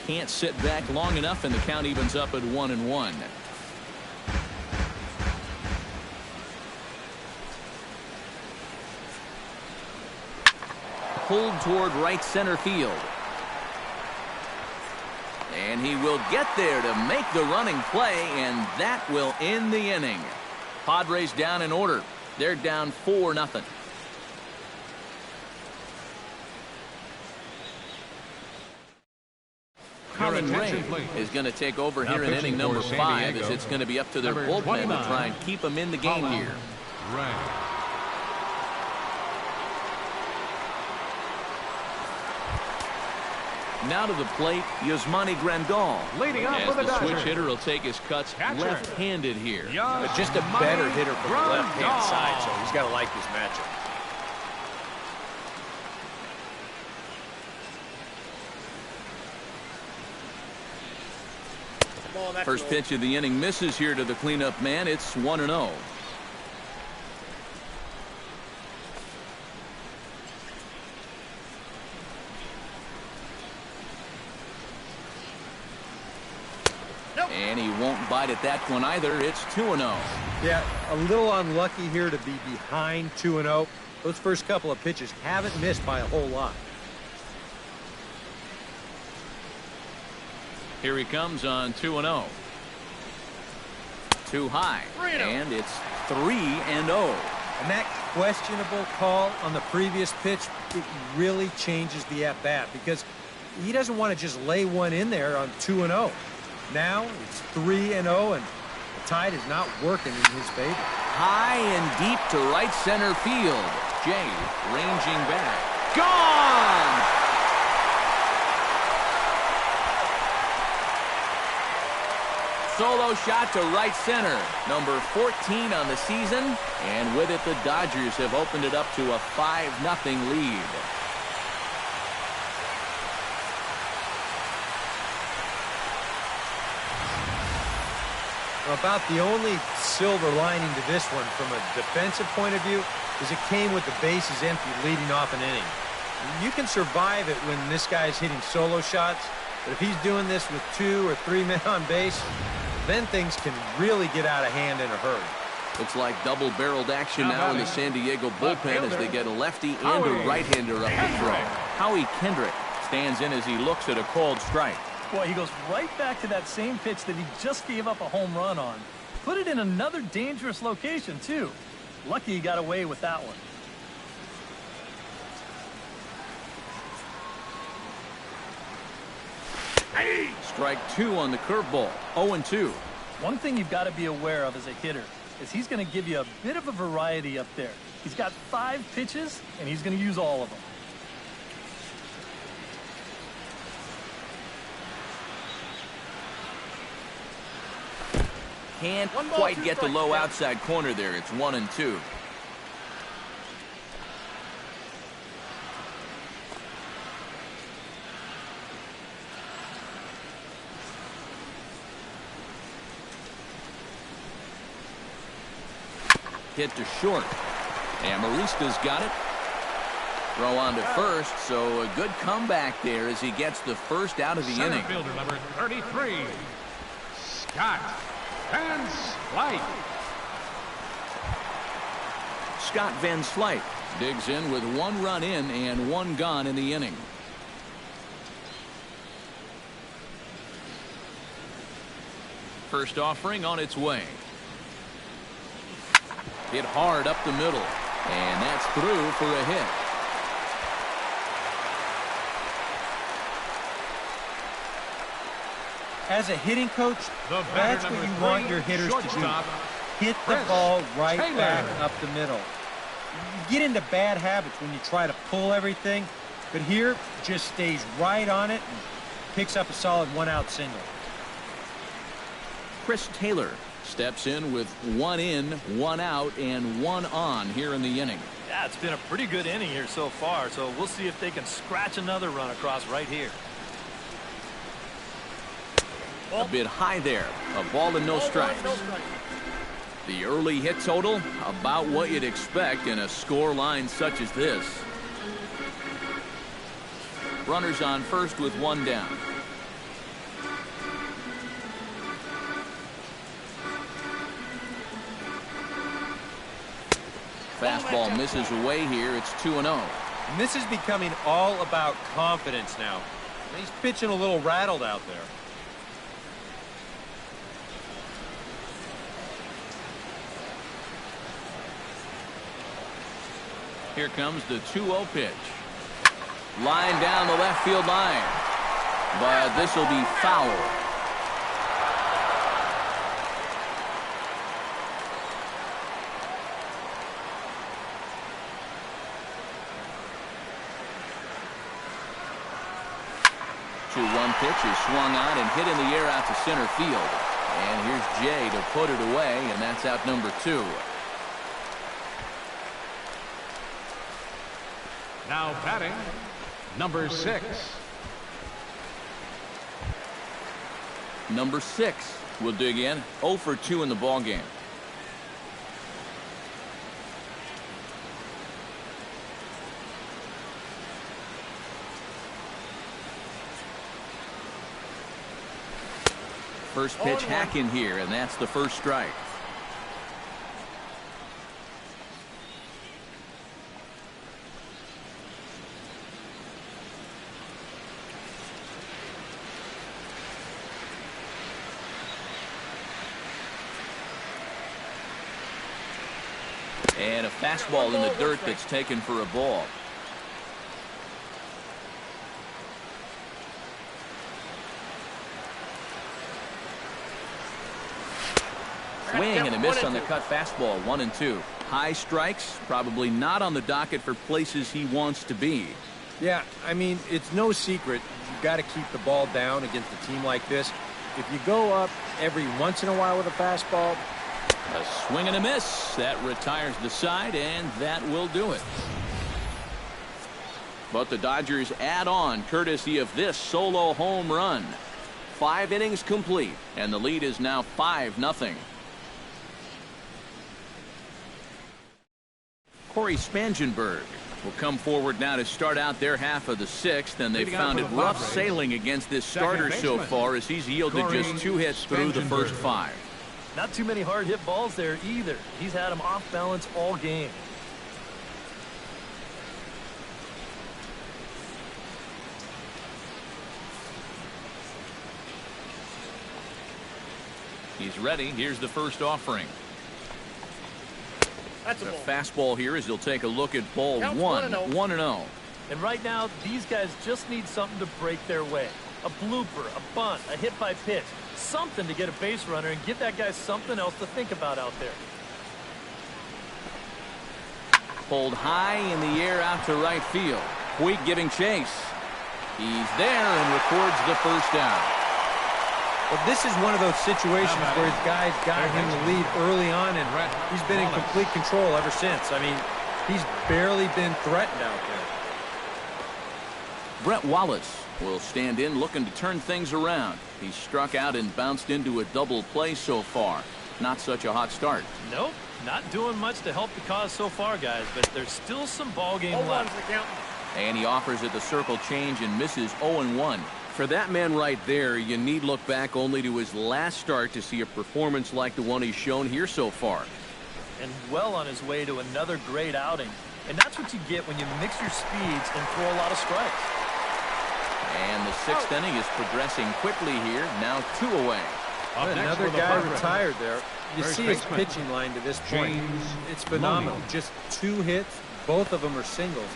Can't sit back long enough, and the count evens up at 1-1. Pulled toward right center field. And he will get there to make the running play, and that will end the inning. Padres down in order. They're down 4-0. Colin Ray is going to take over here in inning number 5 as it's going to be up to their bullpen to try and keep them in the game here. Now to the plate, Yasmani Grandal. Leading up for the Dodgers. Switch hitter will take his cuts left-handed here. But just a better hitter from the left-hand side, so he's got to like this matchup. First pitch of the inning misses here to the cleanup man. It's 1-0. satisfied at that point either. It's 2-0. Yeah, a little unlucky here to be behind 2-0. Those first couple of pitches haven't missed by a whole lot. Here he comes on 2-0. Too high, and it's 3-0. And that questionable call on the previous pitch, it really changes the at-bat because he doesn't want to just lay one in there on 2-0. Now it's 3-0, and the tide is not working in his favor. High and deep to right center field. Jay ranging back. Gone! Solo shot to right center. Number 14 on the season. And with it, the Dodgers have opened it up to a 5-0 lead. About the only silver lining to this one from a defensive point of view is it came with the bases empty leading off an inning. You can survive it when this guy's hitting solo shots, but if he's doing this with 2 or 3 men on base, then things can really get out of hand in a hurry. Looks like double-barreled action now in the San Diego bullpen as they get a lefty and a right-hander up to throw. Howie Kendrick stands in as he looks at a called strike. Boy, he goes right back to that same pitch that he just gave up a home run on. Put it in another dangerous location, too. Lucky he got away with that one. Strike 2 on the curveball. 0-2. One thing you've got to be aware of as a hitter is he's going to give you a bit of a variety up there. He's got 5 pitches, and he's going to use all of them. Can't quite get the low outside corner there. It's 1-2. Hit to short. Amarista's got it. Throw on to first, so a good comeback there as he gets the first out of the Center inning. fielder number 33, Scott Van Slyke. Scott Van Slyke digs in with 1 run in and 1 gone in the inning. First offering on its way. Hit hard up the middle, and that's through for a hit. As a hitting coach, that's what you want your hitters to do. Hit the ball right back up the middle. You get into bad habits when you try to pull everything, but here just stays right on it and picks up a solid 1-out single. Chris Taylor steps in with 1 in, 1 out, and 1 on here in the inning. Yeah, it's been a pretty good inning here so far, so we'll see if they can scratch another run across right here. A bit high there. A ball and no strikes. The early hit total, about what you'd expect in a score line such as this. Runners on first with 1 down. Fastball misses away here. It's 2-0. And this is becoming all about confidence now. He's pitching a little rattled out there. Here comes the 2-0 pitch. Line down the left field line. But this will be foul. Two-one pitch is swung on and hit in the air out to center field. And here's Jay to put it away, and that's out number 2. Now batting, number 6. Number 6 will dig in. 0 for 2 in the ballgame. First pitch hacking here, and that's the first strike. And a fastball in the dirt that's taken for a ball. Swing and a miss on the cut fastball. 1-2. High strikes, probably not on the docket for places he wants to be. Yeah, I mean, it's no secret. You've got to keep the ball down against a team like this. If you go up every once in a while with a fastball. A swing and a miss. That retires the side, and that will do it. But the Dodgers add on courtesy of this solo home run. 5 innings complete, and the lead is now 5-0. Corey Spangenberg will come forward now to start out their half of the 6th, and they've found it rough sailing against this starter so far as he's yielded just 2 hits through the first 5. Not too many hard hit balls there either. He's had them off balance all game. He's ready. Here's the first offering. That's a the ball. Fastball here as he'll take a look at ball Counts 1. 1-0. 1-0. And right now, these guys just need something to break their way. A blooper, a bunt, a hit by pitch. Something to get a base runner and give that guy something else to think about out there. Pulled high in the air out to right field. Puig giving chase. He's there and records the first down. Well, this is one of those situations where his guys got him the lead early on, and he's been in complete control ever since. I mean, he's barely been threatened out there. Brett Wallace will stand in looking to turn things around. He's struck out and bounced into a double play so far. Not such a hot start. Nope, not doing much to help the cause so far, guys, but there's still some ball game left. And he offers it the circle change and misses 0-1. For that man right there, you need look back only to his last start to see a performance like the one he's shown here so far. And well on his way to another great outing. And that's what you get when you mix your speeds and throw a lot of strikes. And the 6th inning is progressing quickly here. Now 2 away. Another guy retired there. You see his pitching line to this point. It's phenomenal. Just 2 hits. Both of them are singles.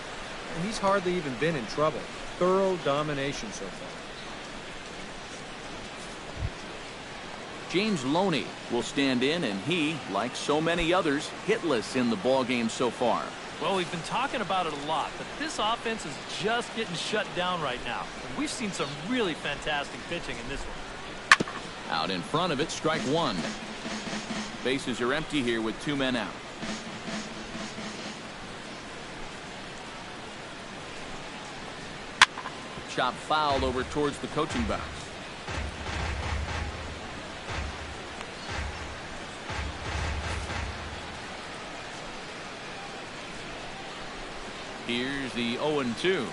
And he's hardly even been in trouble. Thorough domination so far. James Loney will stand in, and he, like so many others, hitless in the ballgame so far. Well, we've been talking about it a lot, but this offense is just getting shut down right now. And we've seen some really fantastic pitching in this one. Out in front of it, strike 1. Bases are empty here with 2 men out. Chop fouled over towards the coaching box. Here's the 0-2.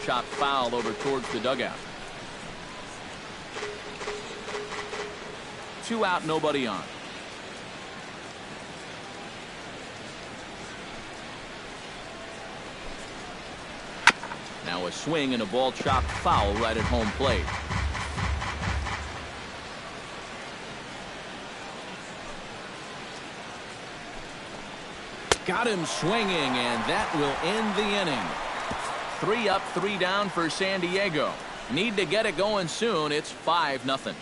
Chop foul over towards the dugout. 2 out, nobody on. Now a swing and a ball chopped foul right at home plate. Got him swinging, and that will end the inning. 3 up, 3 down for San Diego. Need to get it going soon. It's 5-0.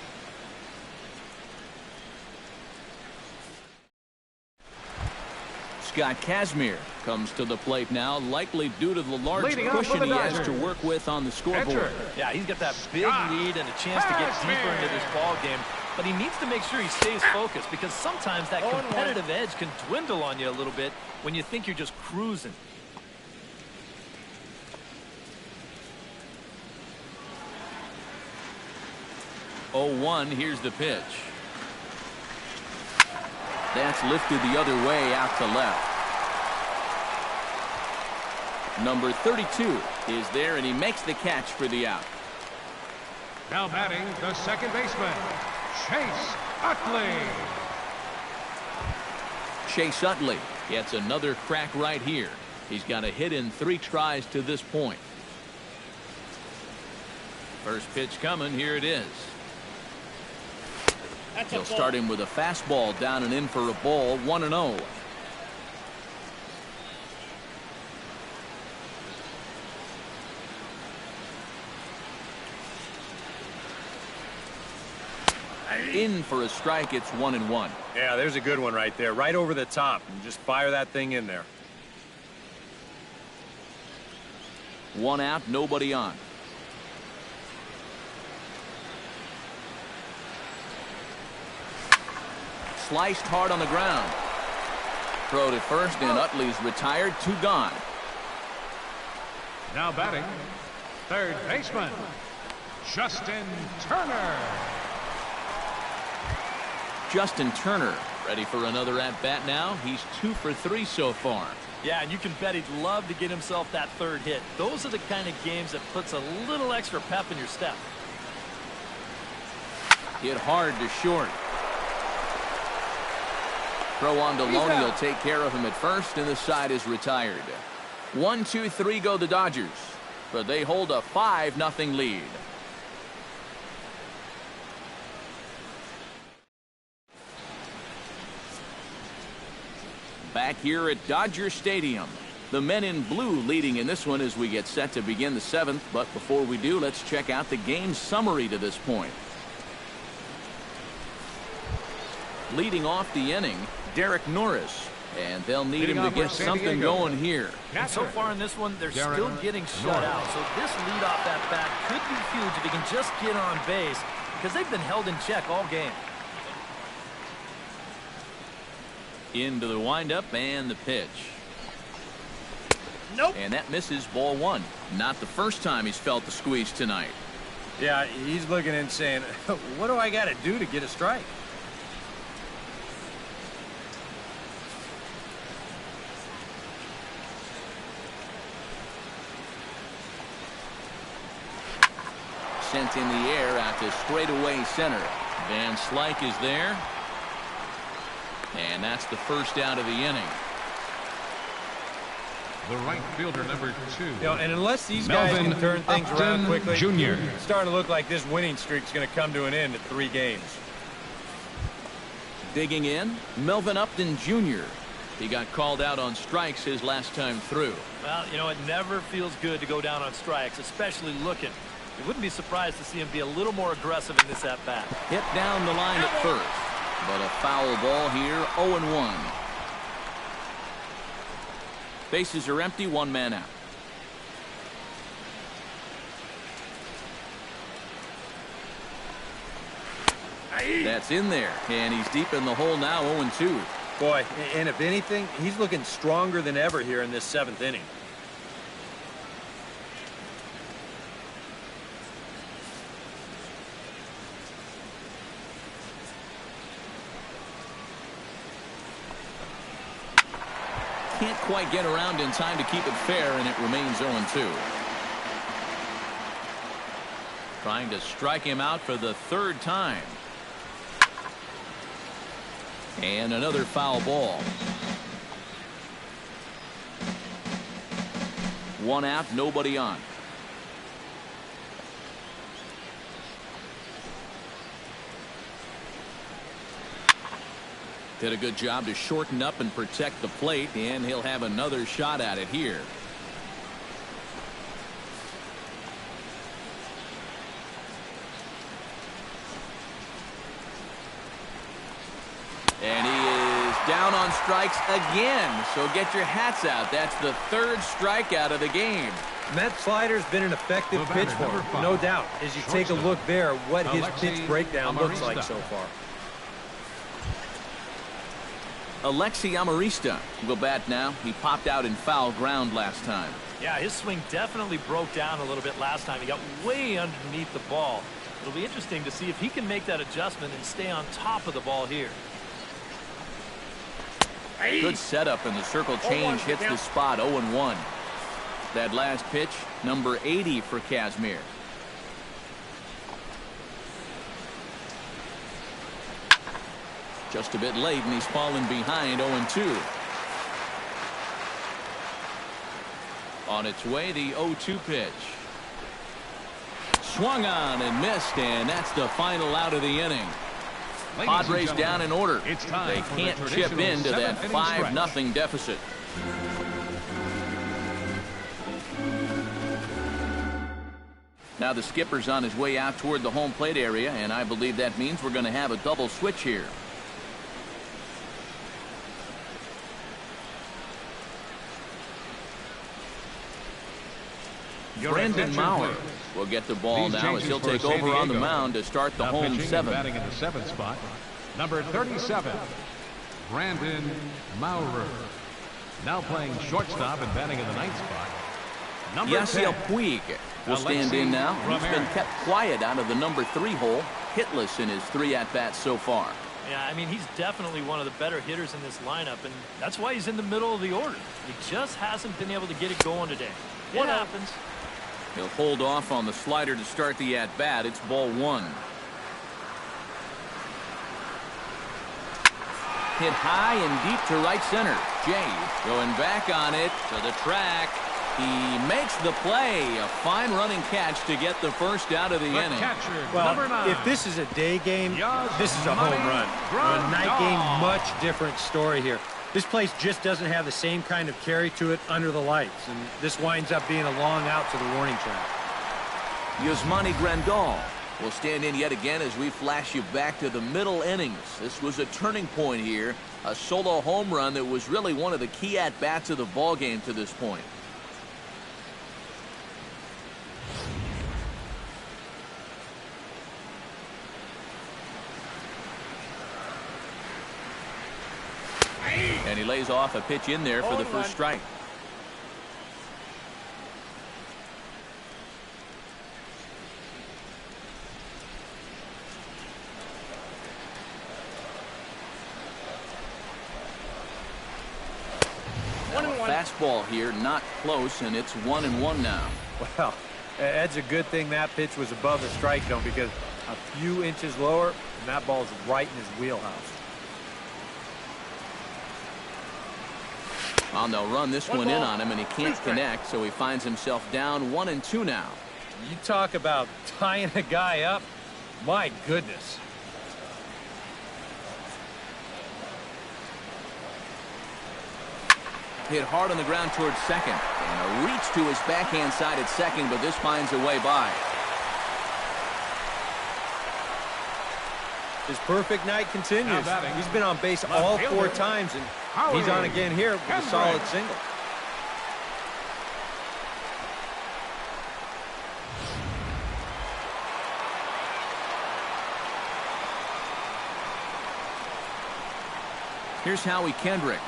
Scott Kazmir comes to the plate now, likely due to the large cushion he has to work with on the scoreboard. Yeah, he's got that big lead and a chance to get deeper into this ball game. But he needs to make sure he stays focused, because sometimes that competitive edge can dwindle on you a little bit when you think you're just cruising. Here's the pitch. That's lifted the other way out to left. Number 32 is there, and he makes the catch for the out. Now batting the second baseman, Chase Utley. Chase Utley gets another crack right here. He's got a hit in 3 tries to this point. First pitch coming. Here it is. He'll start him with a fastball down and in for a ball. 1-0. In for a strike. It's 1-1. Yeah, there's a good one right there, right over the top, and just fire that thing in there. 1 out, nobody on. Sliced hard on the ground. Throw to first, and Utley's retired. 2 gone. Now batting third baseman, Justin Turner. Justin Turner ready for another at-bat now. He's 2 for 3 so far. Yeah, and you can bet he'd love to get himself that 3rd hit. Those are the kind of games that puts a little extra pep in your step. Hit hard to short. Throw on to Loney. He'll take care of him at first, and the side is retired. 1, 2, 3 go the Dodgers, but they hold a 5-0 lead. Back here at Dodger Stadium, the men in blue leading in this one as we get set to begin the 7th. But before we do, let's check out the game summary to this point. Leading off the inning, Derek Norris, and they'll need him to get something going here. And so far in this one, they're still getting shut out. So this leadoff at bat could be huge if he can just get on base, because they've been held in check all game. Into the windup and the pitch. Nope. And that misses. Ball 1. Not the first time he's felt the squeeze tonight. Yeah, he's looking and saying, what do I got to do to get a strike? Sent in the air out to straightaway center. Van Slyke is there. And that's the first out of the inning. The right fielder, number 2. You know, and unless these guys can turn things around quickly, Jr. It's starting to look like this winning streak's going to come to an end at 3 games. Digging in, Melvin Upton Jr. He got called out on strikes his last time through. Well, you know, it never feels good to go down on strikes, especially looking. You wouldn't be surprised to see him be a little more aggressive in this at-bat. Hit down the line at first, but a foul ball here. 0-1. Bases are empty. 1 man out. That's in there, and he's deep in the hole now. 0-2. Boy, and if anything, he's looking stronger than ever here in this 7th inning. Can't quite get around in time to keep it fair, and it remains 0-2. Trying to strike him out for the 3rd time. And another foul ball. 1 out, nobody on. Did a good job to shorten up and protect the plate, and he'll have another shot at it here. And he is down on strikes again, so get your hats out. That's the 3rd strikeout of the game. And that slider's been an effective pitch for him, no doubt. As you take a look there, what his pitch breakdown looks like so far. Alexi Amarista will bat now. He popped out in foul ground last time. Yeah, his swing definitely broke down a little bit last time. He got way underneath the ball. It'll be interesting to see if he can make that adjustment and stay on top of the ball here. Good setup, and the circle change hits the spot. 0-1. That last pitch, number 80 for Kazmir. Just a bit late, and he's fallen behind 0-2. On its way, the 0-2 pitch. Swung on and missed, and that's the final out of the inning. Padres down in order. They can't chip into that 5-0 deficit. Now the skipper's on his way out toward the home plate area, and I believe that means we're going to have a double switch here. Brandon Maurer will get the ball now as he'll take over on the mound to start the home seventh. Batting in the 7th spot, number 37, Brandon Maurer. Now playing shortstop and batting in the 9th spot, number Yasiel 10. Puig will stand in now. He's been kept quiet out of the number 3 hole, hitless in his 3 at-bats so far. Yeah, I mean, he's definitely one of the better hitters in this lineup, and that's why he's in the middle of the order. He just hasn't been able to get it going today. What happens? He'll hold off on the slider to start the at-bat. It's ball 1. Hit high and deep to right center. Jay going back on it to the track. He makes the play. A fine running catch to get the first out of the inning. Well, if this is a day game, this is a home run. A night game, much different story here. This place just doesn't have the same kind of carry to it under the lights, and this winds up being a long out to the warning track. Yasmani Grandal will stand in yet again as we flash you back to the middle innings. This was a turning point here, a solo home run that was really one of the key at-bats of the ball game to this point. And he lays off a pitch in there for the first strike. Fastball here, not close, and it's 1-1 now. Well, that's a good thing that pitch was above the strike zone, because a few inches lower, and that ball's right in his wheelhouse. Well, they'll run this one in on him, and he can't connect, so he finds himself down 1-2 now. You talk about tying a guy up. My goodness. Hit hard on the ground towards second, and a reach to his backhand side at second, but this finds a way by. His perfect night continues. He's been on base all 4 times, and he's on again here with a solid single. Here's Howie Kendrick.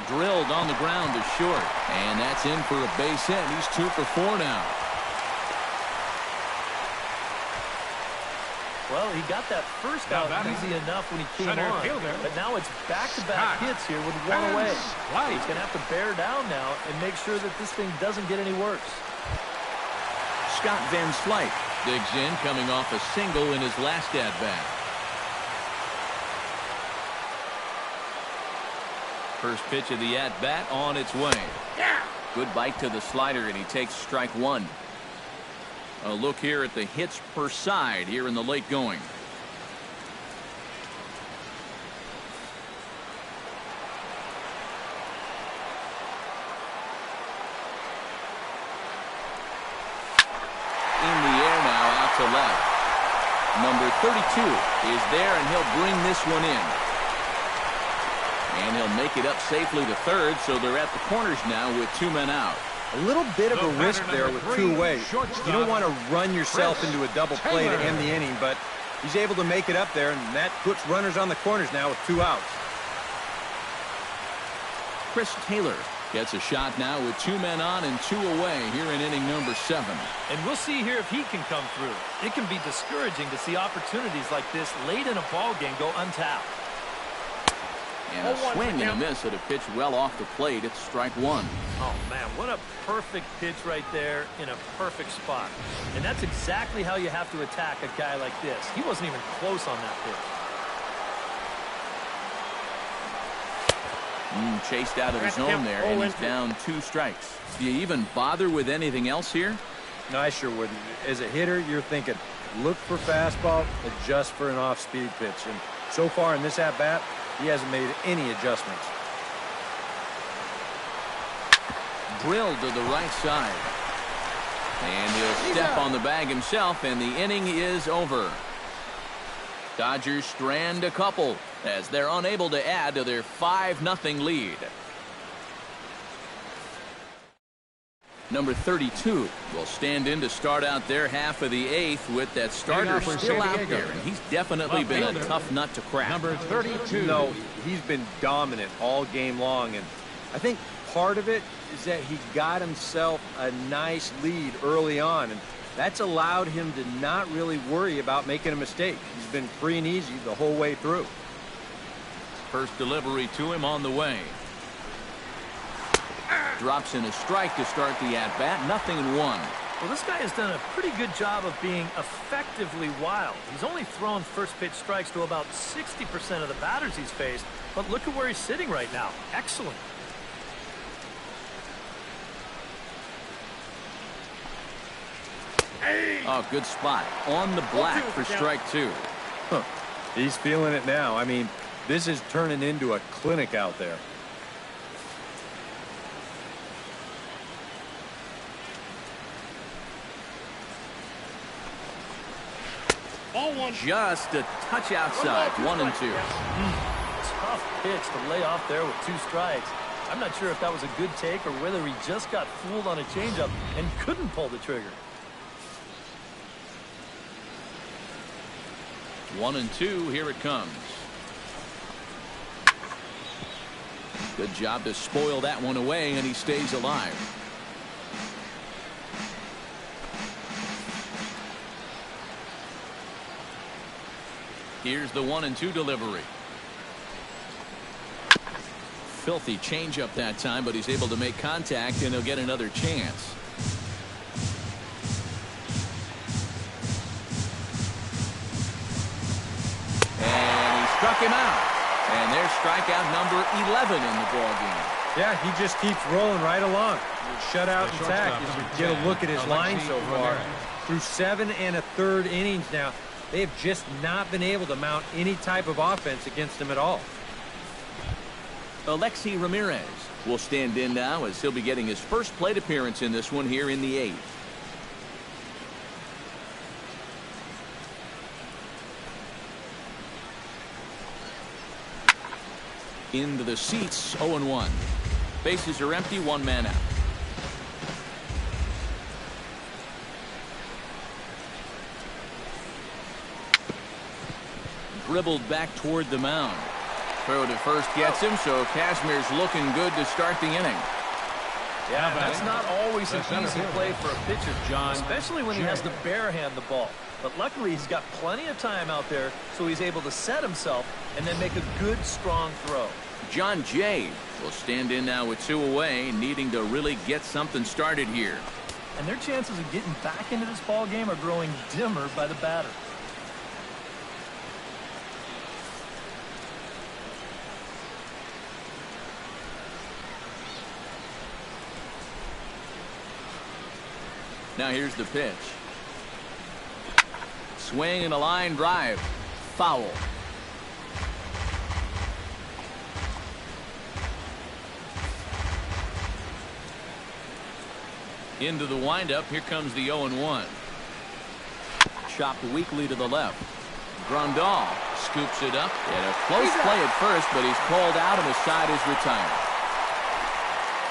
Drilled on the ground to short, and that's in for a base hit. He's 2 for 4 now. Well, he got that first out easy enough when he came on, but now it's back-to-back hits here with 1 away. He's going to have to bear down now and make sure that this thing doesn't get any worse. Scott Van Slyke digs in, coming off a single in his last at-bat. First pitch of the at-bat on its way. Good bite to the slider, and he takes strike 1. A look here at the hits per side here in the late going. In the air now, out to left. Number 32 is there, and he'll bring this one in. And he'll make it up safely to third, so they're at the corners now with 2 men out. A little bit of a risk there with 2 away. You don't want to run yourself into a double play to end the inning, but he's able to make it up there, and that puts runners on the corners now with 2 outs. Chris Taylor gets a shot now with 2 men on and 2 away here in inning number 7. And we'll see here if he can come through. It can be discouraging to see opportunities like this late in a ball game go untapped. And a swing and a miss at a pitch well off the plate. It's strike 1. Oh, man, what a perfect pitch right there in a perfect spot. And that's exactly how you have to attack a guy like this. He wasn't even close on that pitch. Chased out of the zone there, and he's down 2 strikes. Do you even bother with anything else here? No, I sure wouldn't. As a hitter, you're thinking, look for fastball, adjust for an off-speed pitch. And so far in this at-bat, he hasn't made any adjustments. Drilled to the right side. And he'll step on the bag himself, and the inning is over. Dodgers strand a couple as they're unable to add to their 5-0 lead. Number 32 will stand in to start out their half of the 8th with that starter still out there. And he's definitely been a tough nut to crack. Number 32. No, he's been dominant all game long. And I think part of it is that he got himself a nice lead early on. And that's allowed him to not really worry about making a mistake. He's been free and easy the whole way through. First delivery to him on the way. Drops in a strike to start the at-bat. 0-1. Well, this guy has done a pretty good job of being effectively wild. He's only thrown first pitch strikes to about 60% of the batters he's faced. But look at where he's sitting right now. Excellent. Oh, good spot. On the black for strike 2. Huh. He's feeling it now. I mean, this is turning into a clinic out there. Just a touch outside. 1-2. Tough pitch to lay off there with 2 strikes. I'm not sure if that was a good take or whether he just got fooled on a changeup and couldn't pull the trigger. 1-2. Here it comes. Good job to spoil that one away, and he stays alive. Here's the 1-2 delivery. Filthy changeup that time, but he's able to make contact, and he'll get another chance. And he struck him out. And there's strikeout number 11 in the ballgame. Yeah, he just keeps rolling right along. Shutout attack as you get a look at his line so far. Through 7 1/3 innings now, they have just not been able to mount any type of offense against him at all. Alexi Ramirez will stand in now as he'll be getting his first plate appearance in this one here in the 8th. Into the seats, 0-1. Bases are empty, 1 man out. Dribbled back toward the mound. Throw to first gets him, so Kazmir's looking good to start the inning. Yeah, that's not always an easy play for a pitcher, John, especially when he has to barehand the ball. But luckily, he's got plenty of time out there, so he's able to set himself and then make a good, strong throw. John Jay will stand in now with 2 away, needing to really get something started here. And their chances of getting back into this ball game are growing dimmer by the batter. Now here's the pitch. Swing and a line drive. Foul. Into the windup. Here comes the 0-1. Chopped weakly to the left. Grandal scoops it up. And a close play at first, but he's called out and the side is retired.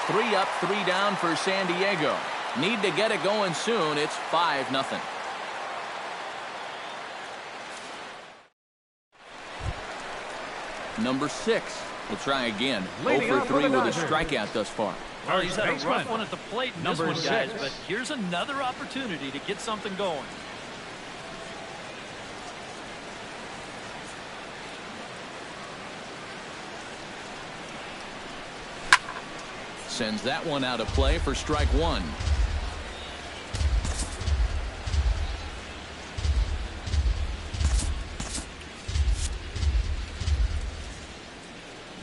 3 up, 3 down for San Diego. Need to get it going soon. It's 5-0. Number 6 will try again. 0 for 3 with a strikeout thus far. Well, he's had a rough one at the plate in this one, guys, but here's another opportunity to get something going. Sends that one out of play for strike 1.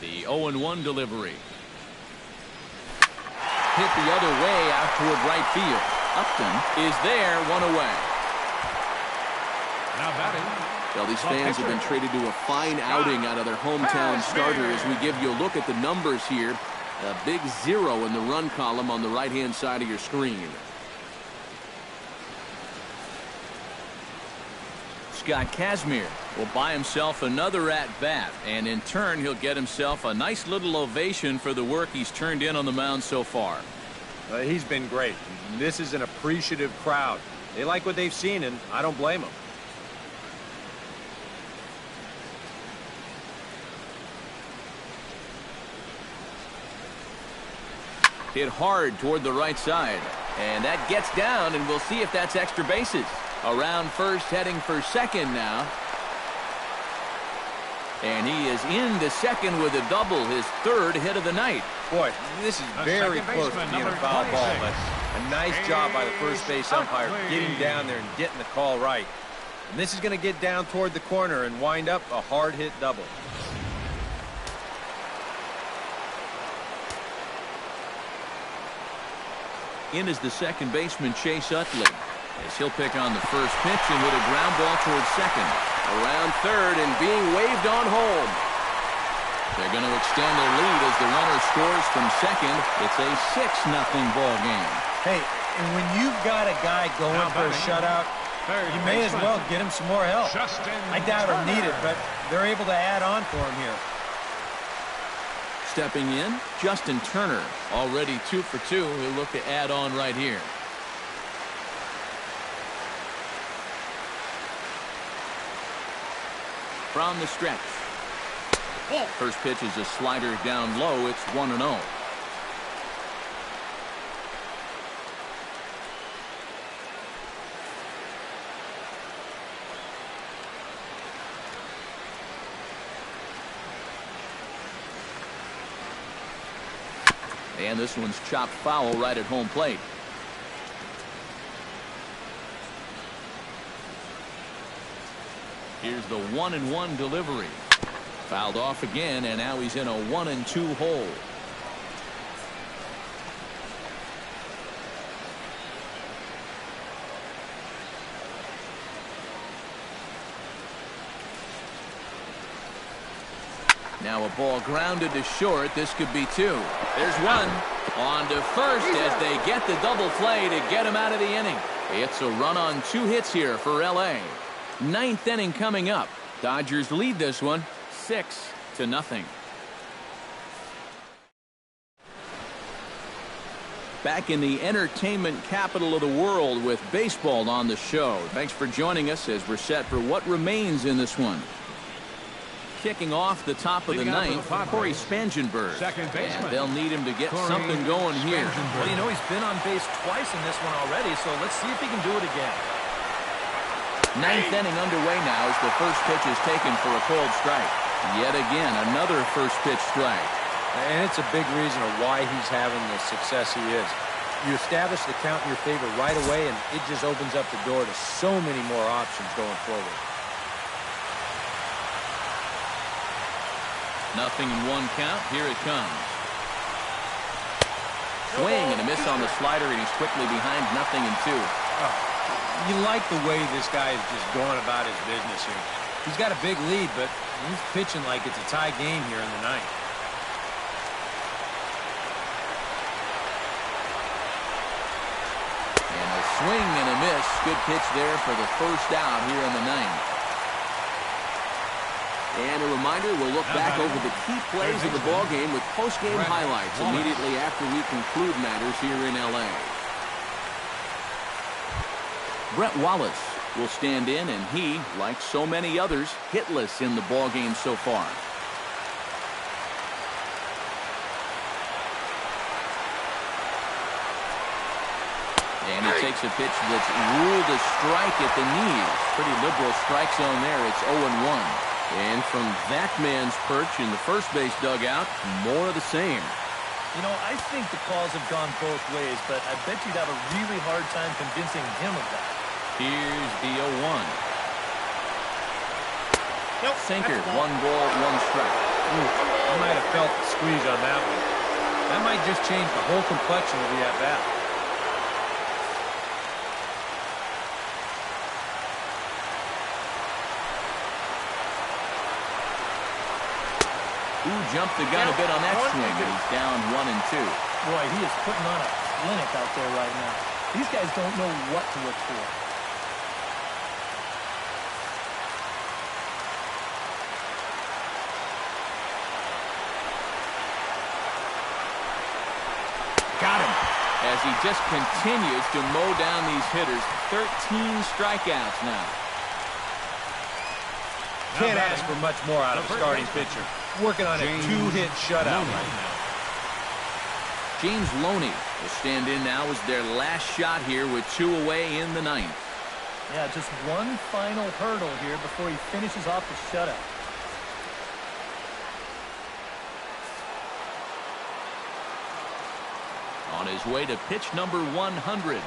The 0-1 delivery. Hit the other way out toward right field. Upton is there, one away. Now batting. Well, these fans have been treated to a fine outing out of their hometown starter as we give you a look at the numbers here. A big 0 in the run column on the right-hand side of your screen. Scott Kazmir will buy himself another at-bat, and in turn he'll get himself a nice little ovation for the work he's turned in on the mound so far. He's been great. This is an appreciative crowd. They like what they've seen, and I don't blame them. Hit hard toward the right side, and that gets down, and we'll see if that's extra bases. Around first, heading for second now. And he is into second with a double, his third hit of the night. Boy, this is very close to being a foul ball, but a nice job by the first base umpire getting down there and getting the call right. And this is going to get down toward the corner and wind up a hard hit double. In is the second baseman, Chase Utley, as he'll pick on the first pitch and hit a ground ball towards second. Around third and being waved on home. They're going to extend their lead as the runner scores from second. It's a 6-0 ball game. Hey, and when you've got a guy going for a shutout, you may as well get him some more help. I doubt he'll need it, but they're able to add on for him here. Stepping in, Justin Turner, already 2 for 2. He'll look to add on right here. From the stretch. First pitch is a slider down low. It's 1-0. And this one's chopped foul right at home plate. Here's the 1-1 delivery. Fouled off again, and now he's in a 1-2 hole. Now a ball grounded to short. This could be 2. There's one. On to first as they get the double play to get him out of the inning. It's a run on 2 hits here for L.A. 9th inning coming up. Dodgers lead this one 6-0. Back in the entertainment capital of the world with baseball on the show. Thanks for joining us as we're set for what remains in this one. Kicking off the top of the 9th, Corey Spangenberg. And they'll need him to get something going here. Well, you know, he's been on base twice in this one already, so let's see if he can do it again. 9th inning underway now as the first pitch is taken for a cold strike. Yet again, another first pitch strike. And it's a big reason of why he's having the success he is. You establish the count in your favor right away, and it just opens up the door to so many more options going forward. Nothing in 1 count. Here it comes. Swing and a miss on the slider, and he's quickly behind 0-2. You like the way this guy is just going about his business here. He's got a big lead, but he's pitching like it's a tie game here in the 9th. And a swing and a miss. Good pitch there for the first out here in the 9th. And a reminder, we'll look back over the key plays of the ballgame with post-game highlights immediately after we conclude matters here in L.A. Brett Wallace will stand in, and he, like so many others, hitless in the ballgame so far. And he takes a pitch that's ruled a strike at the knees. Pretty liberal strike zone there. It's 0-1. And from that man's perch in the first base dugout, more of the same. You know, I think the calls have gone both ways, but I bet you'd have a really hard time convincing him of that. Here's the 0-1. Nope, sinker, 1 ball, 1 strike. I might have felt the squeeze on that one. That might just change the whole complexion of the at-bat. Ooh, jumped the gun a bit on that swing. He's down 1-2. Boy, he is putting on a clinic out there right now. These guys don't know what to look for. Got him. As he just continues to mow down these hitters. 13 strikeouts now. Can't ask for much more out of a starting pitcher. Working on a two-hit shutout right now. James Loney will stand in now as their last shot here with 2 away in the 9th. Yeah, just one final hurdle here before he finishes off the shutout. On his way to pitch number 100.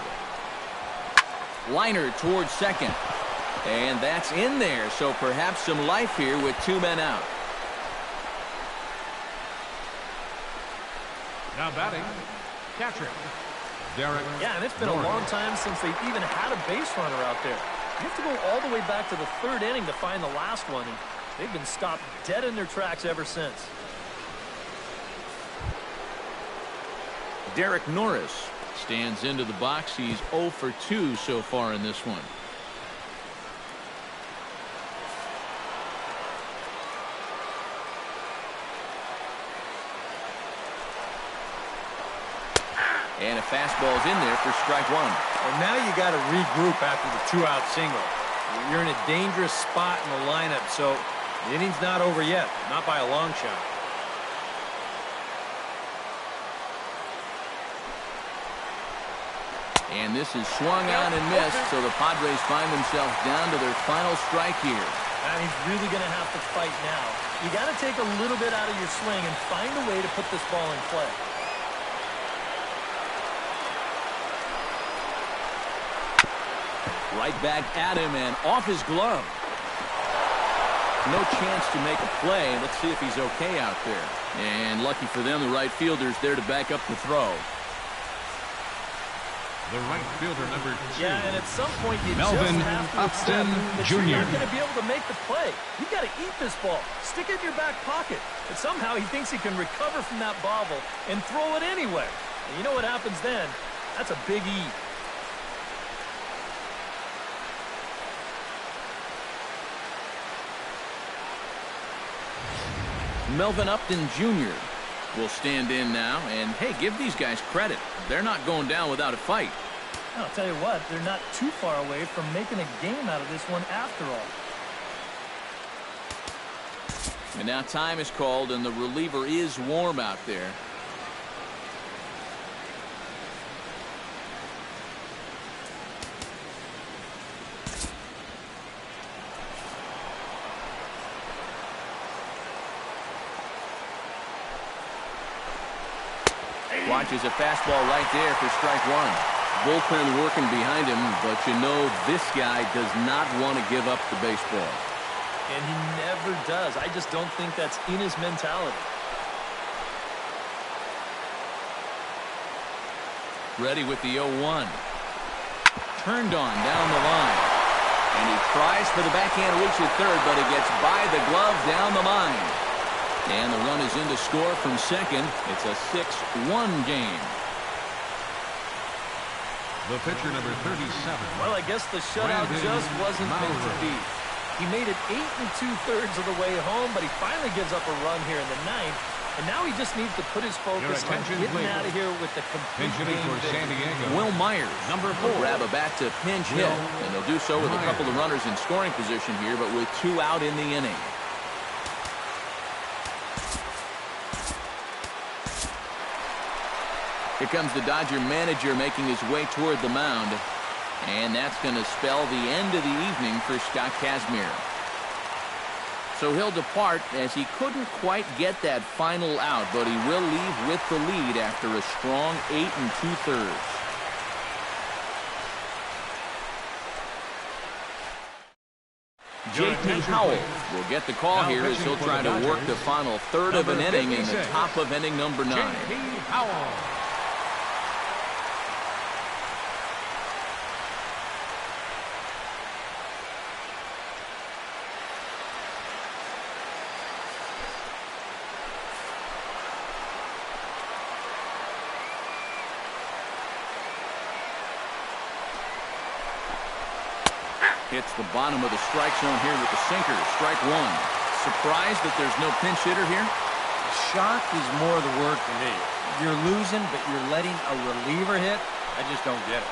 Liner towards second. And that's in there, so perhaps some life here with 2 men out. Now batting, catcher, Derek. Yeah, and it's been a long time since they've even had a base runner out there. You have to go all the way back to the 3rd inning to find the last one, and they've been stopped dead in their tracks ever since. Derek Norris stands into the box. He's 0 for 2 so far in this one. And a fastball's in there for strike 1. And now you got to regroup after the 2-out single. You're in a dangerous spot in the lineup, so the inning's not over yet, not by a long shot. And this is swung on and missed, so the Padres find themselves down to their final strike here. And he's really going to have to fight now. You got to take a little bit out of your swing and find a way to put this ball in play. Right back at him and off his glove. No chance to make a play. Let's see if he's okay out there. And lucky for them, the right fielder's there to back up the throw. The right fielder, number 2. Yeah, and at some point you Melvin just have to accept that Jr. you're not going to be able to make the play. You got to eat this ball. Stick it in your back pocket. But somehow he thinks he can recover from that bobble and throw it anyway. And you know what happens then? That's a big E. Melvin Upton Jr. will stand in now. And, hey, give these guys credit. They're not going down without a fight. I'll tell you what, they're not too far away from making a game out of this one after all. And now time is called, and the reliever is warm out there. Watches a fastball right there for strike 1. Bullpen working behind him, but you know this guy does not want to give up the baseball. And he never does. I just don't think that's in his mentality. Ready with the 0-1. Turned on down the line. And he tries for the backhand reach at third, but it gets by the glove down the line. And the run is in to score from second. It's a 6-1 game. The pitcher, number 37. Well, I guess the shutout just wasn't meant to be. He made it 8 2/3 of the way home, but he finally gives up a run here in the 9th. And now he just needs to put his focus on getting out of here with the complete game for San Diego. Will Myers, number 4, grab a bat to pinch hit. And they'll do so with a couple of runners in scoring position here, but with 2 out in the inning. Here comes the Dodger manager making his way toward the mound. And that's going to spell the end of the evening for Scott Kazmir. So he'll depart as he couldn't quite get that final out, but he will leave with the lead after a strong 8 2/3. J.P. Howell will get the call here as he'll try to work the final third of an inning in the top of inning number 9. J.P. Howell. Hits the bottom of the strike zone here with the sinker. Strike 1. Surprised that there's no pinch hitter here? Shocked is more the word for me. You're losing, but you're letting a reliever hit. I just don't get it.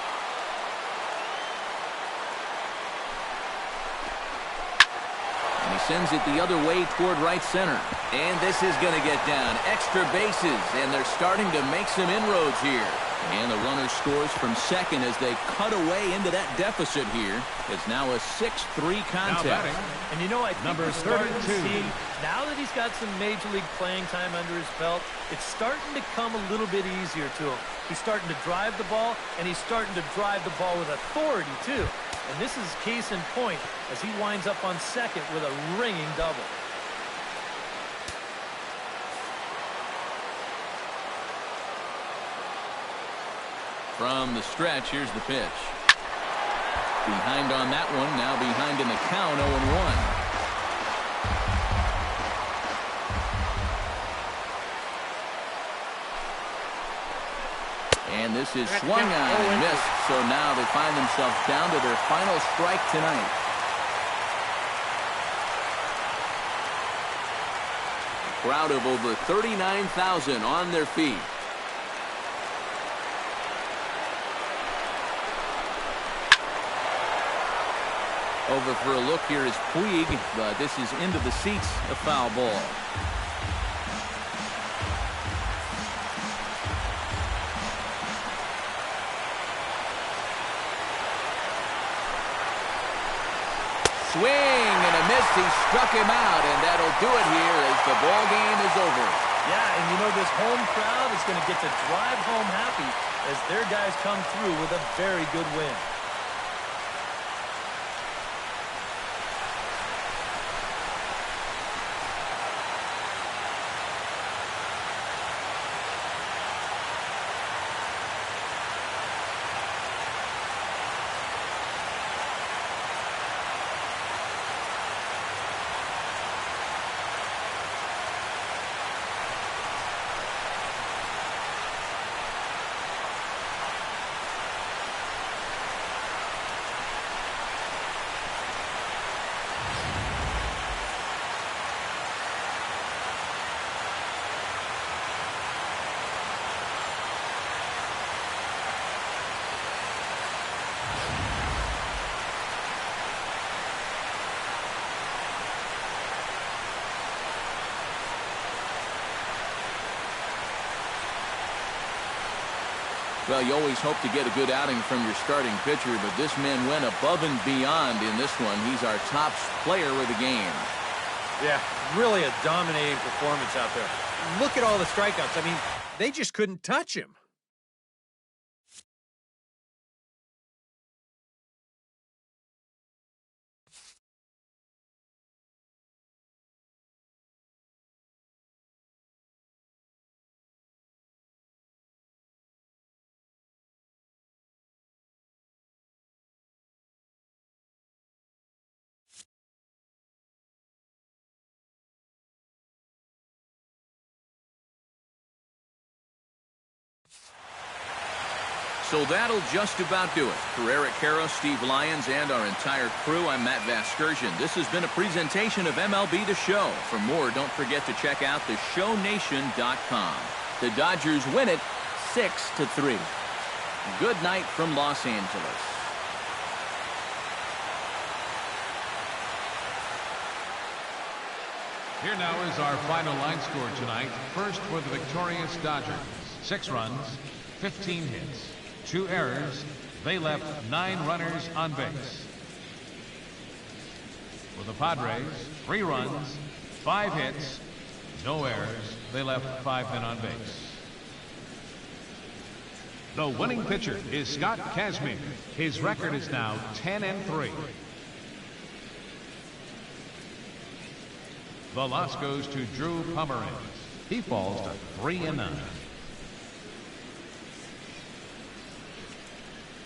And he sends it the other way toward right center. And this is going to get down. Extra bases, and they're starting to make some inroads here. And the runner scores from second as they cut away into that deficit here. It's now a 6-3 contest. And you know, I think we're starting to see, now that he's got some major league playing time under his belt, it's starting to come a little bit easier to him. He's starting to drive the ball, and he's starting to drive the ball with authority, too. And this is case in point as he winds up on second with a ringing double. From the stretch, here's the pitch. Behind on that one, now behind in the count, 0-1. And this is swung on and missed, so now they find themselves down to their final strike tonight. A crowd of over 39,000 on their feet. Over for a look here is Puig, but this is into the seats, a foul ball. Swing and a miss. He struck him out, and that'll do it here as the ball game is over. Yeah, and you know this home crowd is going to get to drive home happy as their guys come through with a very good win. Well, you always hope to get a good outing from your starting pitcher, but this man went above and beyond in this one. He's our top player of the game. Yeah, really a dominating performance out there. Look at all the strikeouts. I mean, they just couldn't touch him. So that'll just about do it. For Eric Caro, Steve Lyons, and our entire crew, I'm Matt Vasgersian. This has been a presentation of MLB The Show. For more, don't forget to check out theshownation.com. The Dodgers win it 6-3. Good night from Los Angeles. Here now is our final line score tonight. First for the victorious Dodgers. 6 runs, 15 hits, 2 errors. They left 9 runners on base. For the Padres, 3 runs, 5 hits, no errors. They left 5 men on base. The winning pitcher is Scott Kazmir. His record is now 10-3. The loss goes to Drew Pomeranz. He falls to 3-9.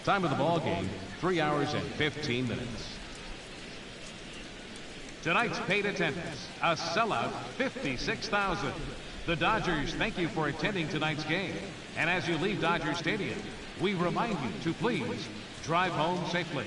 Time of the ball game, 3 hours and 15 minutes. Tonight's paid attendance, a sellout 56,000. The Dodgers thank you for attending tonight's game. And as you leave Dodger Stadium, we remind you to please drive home safely.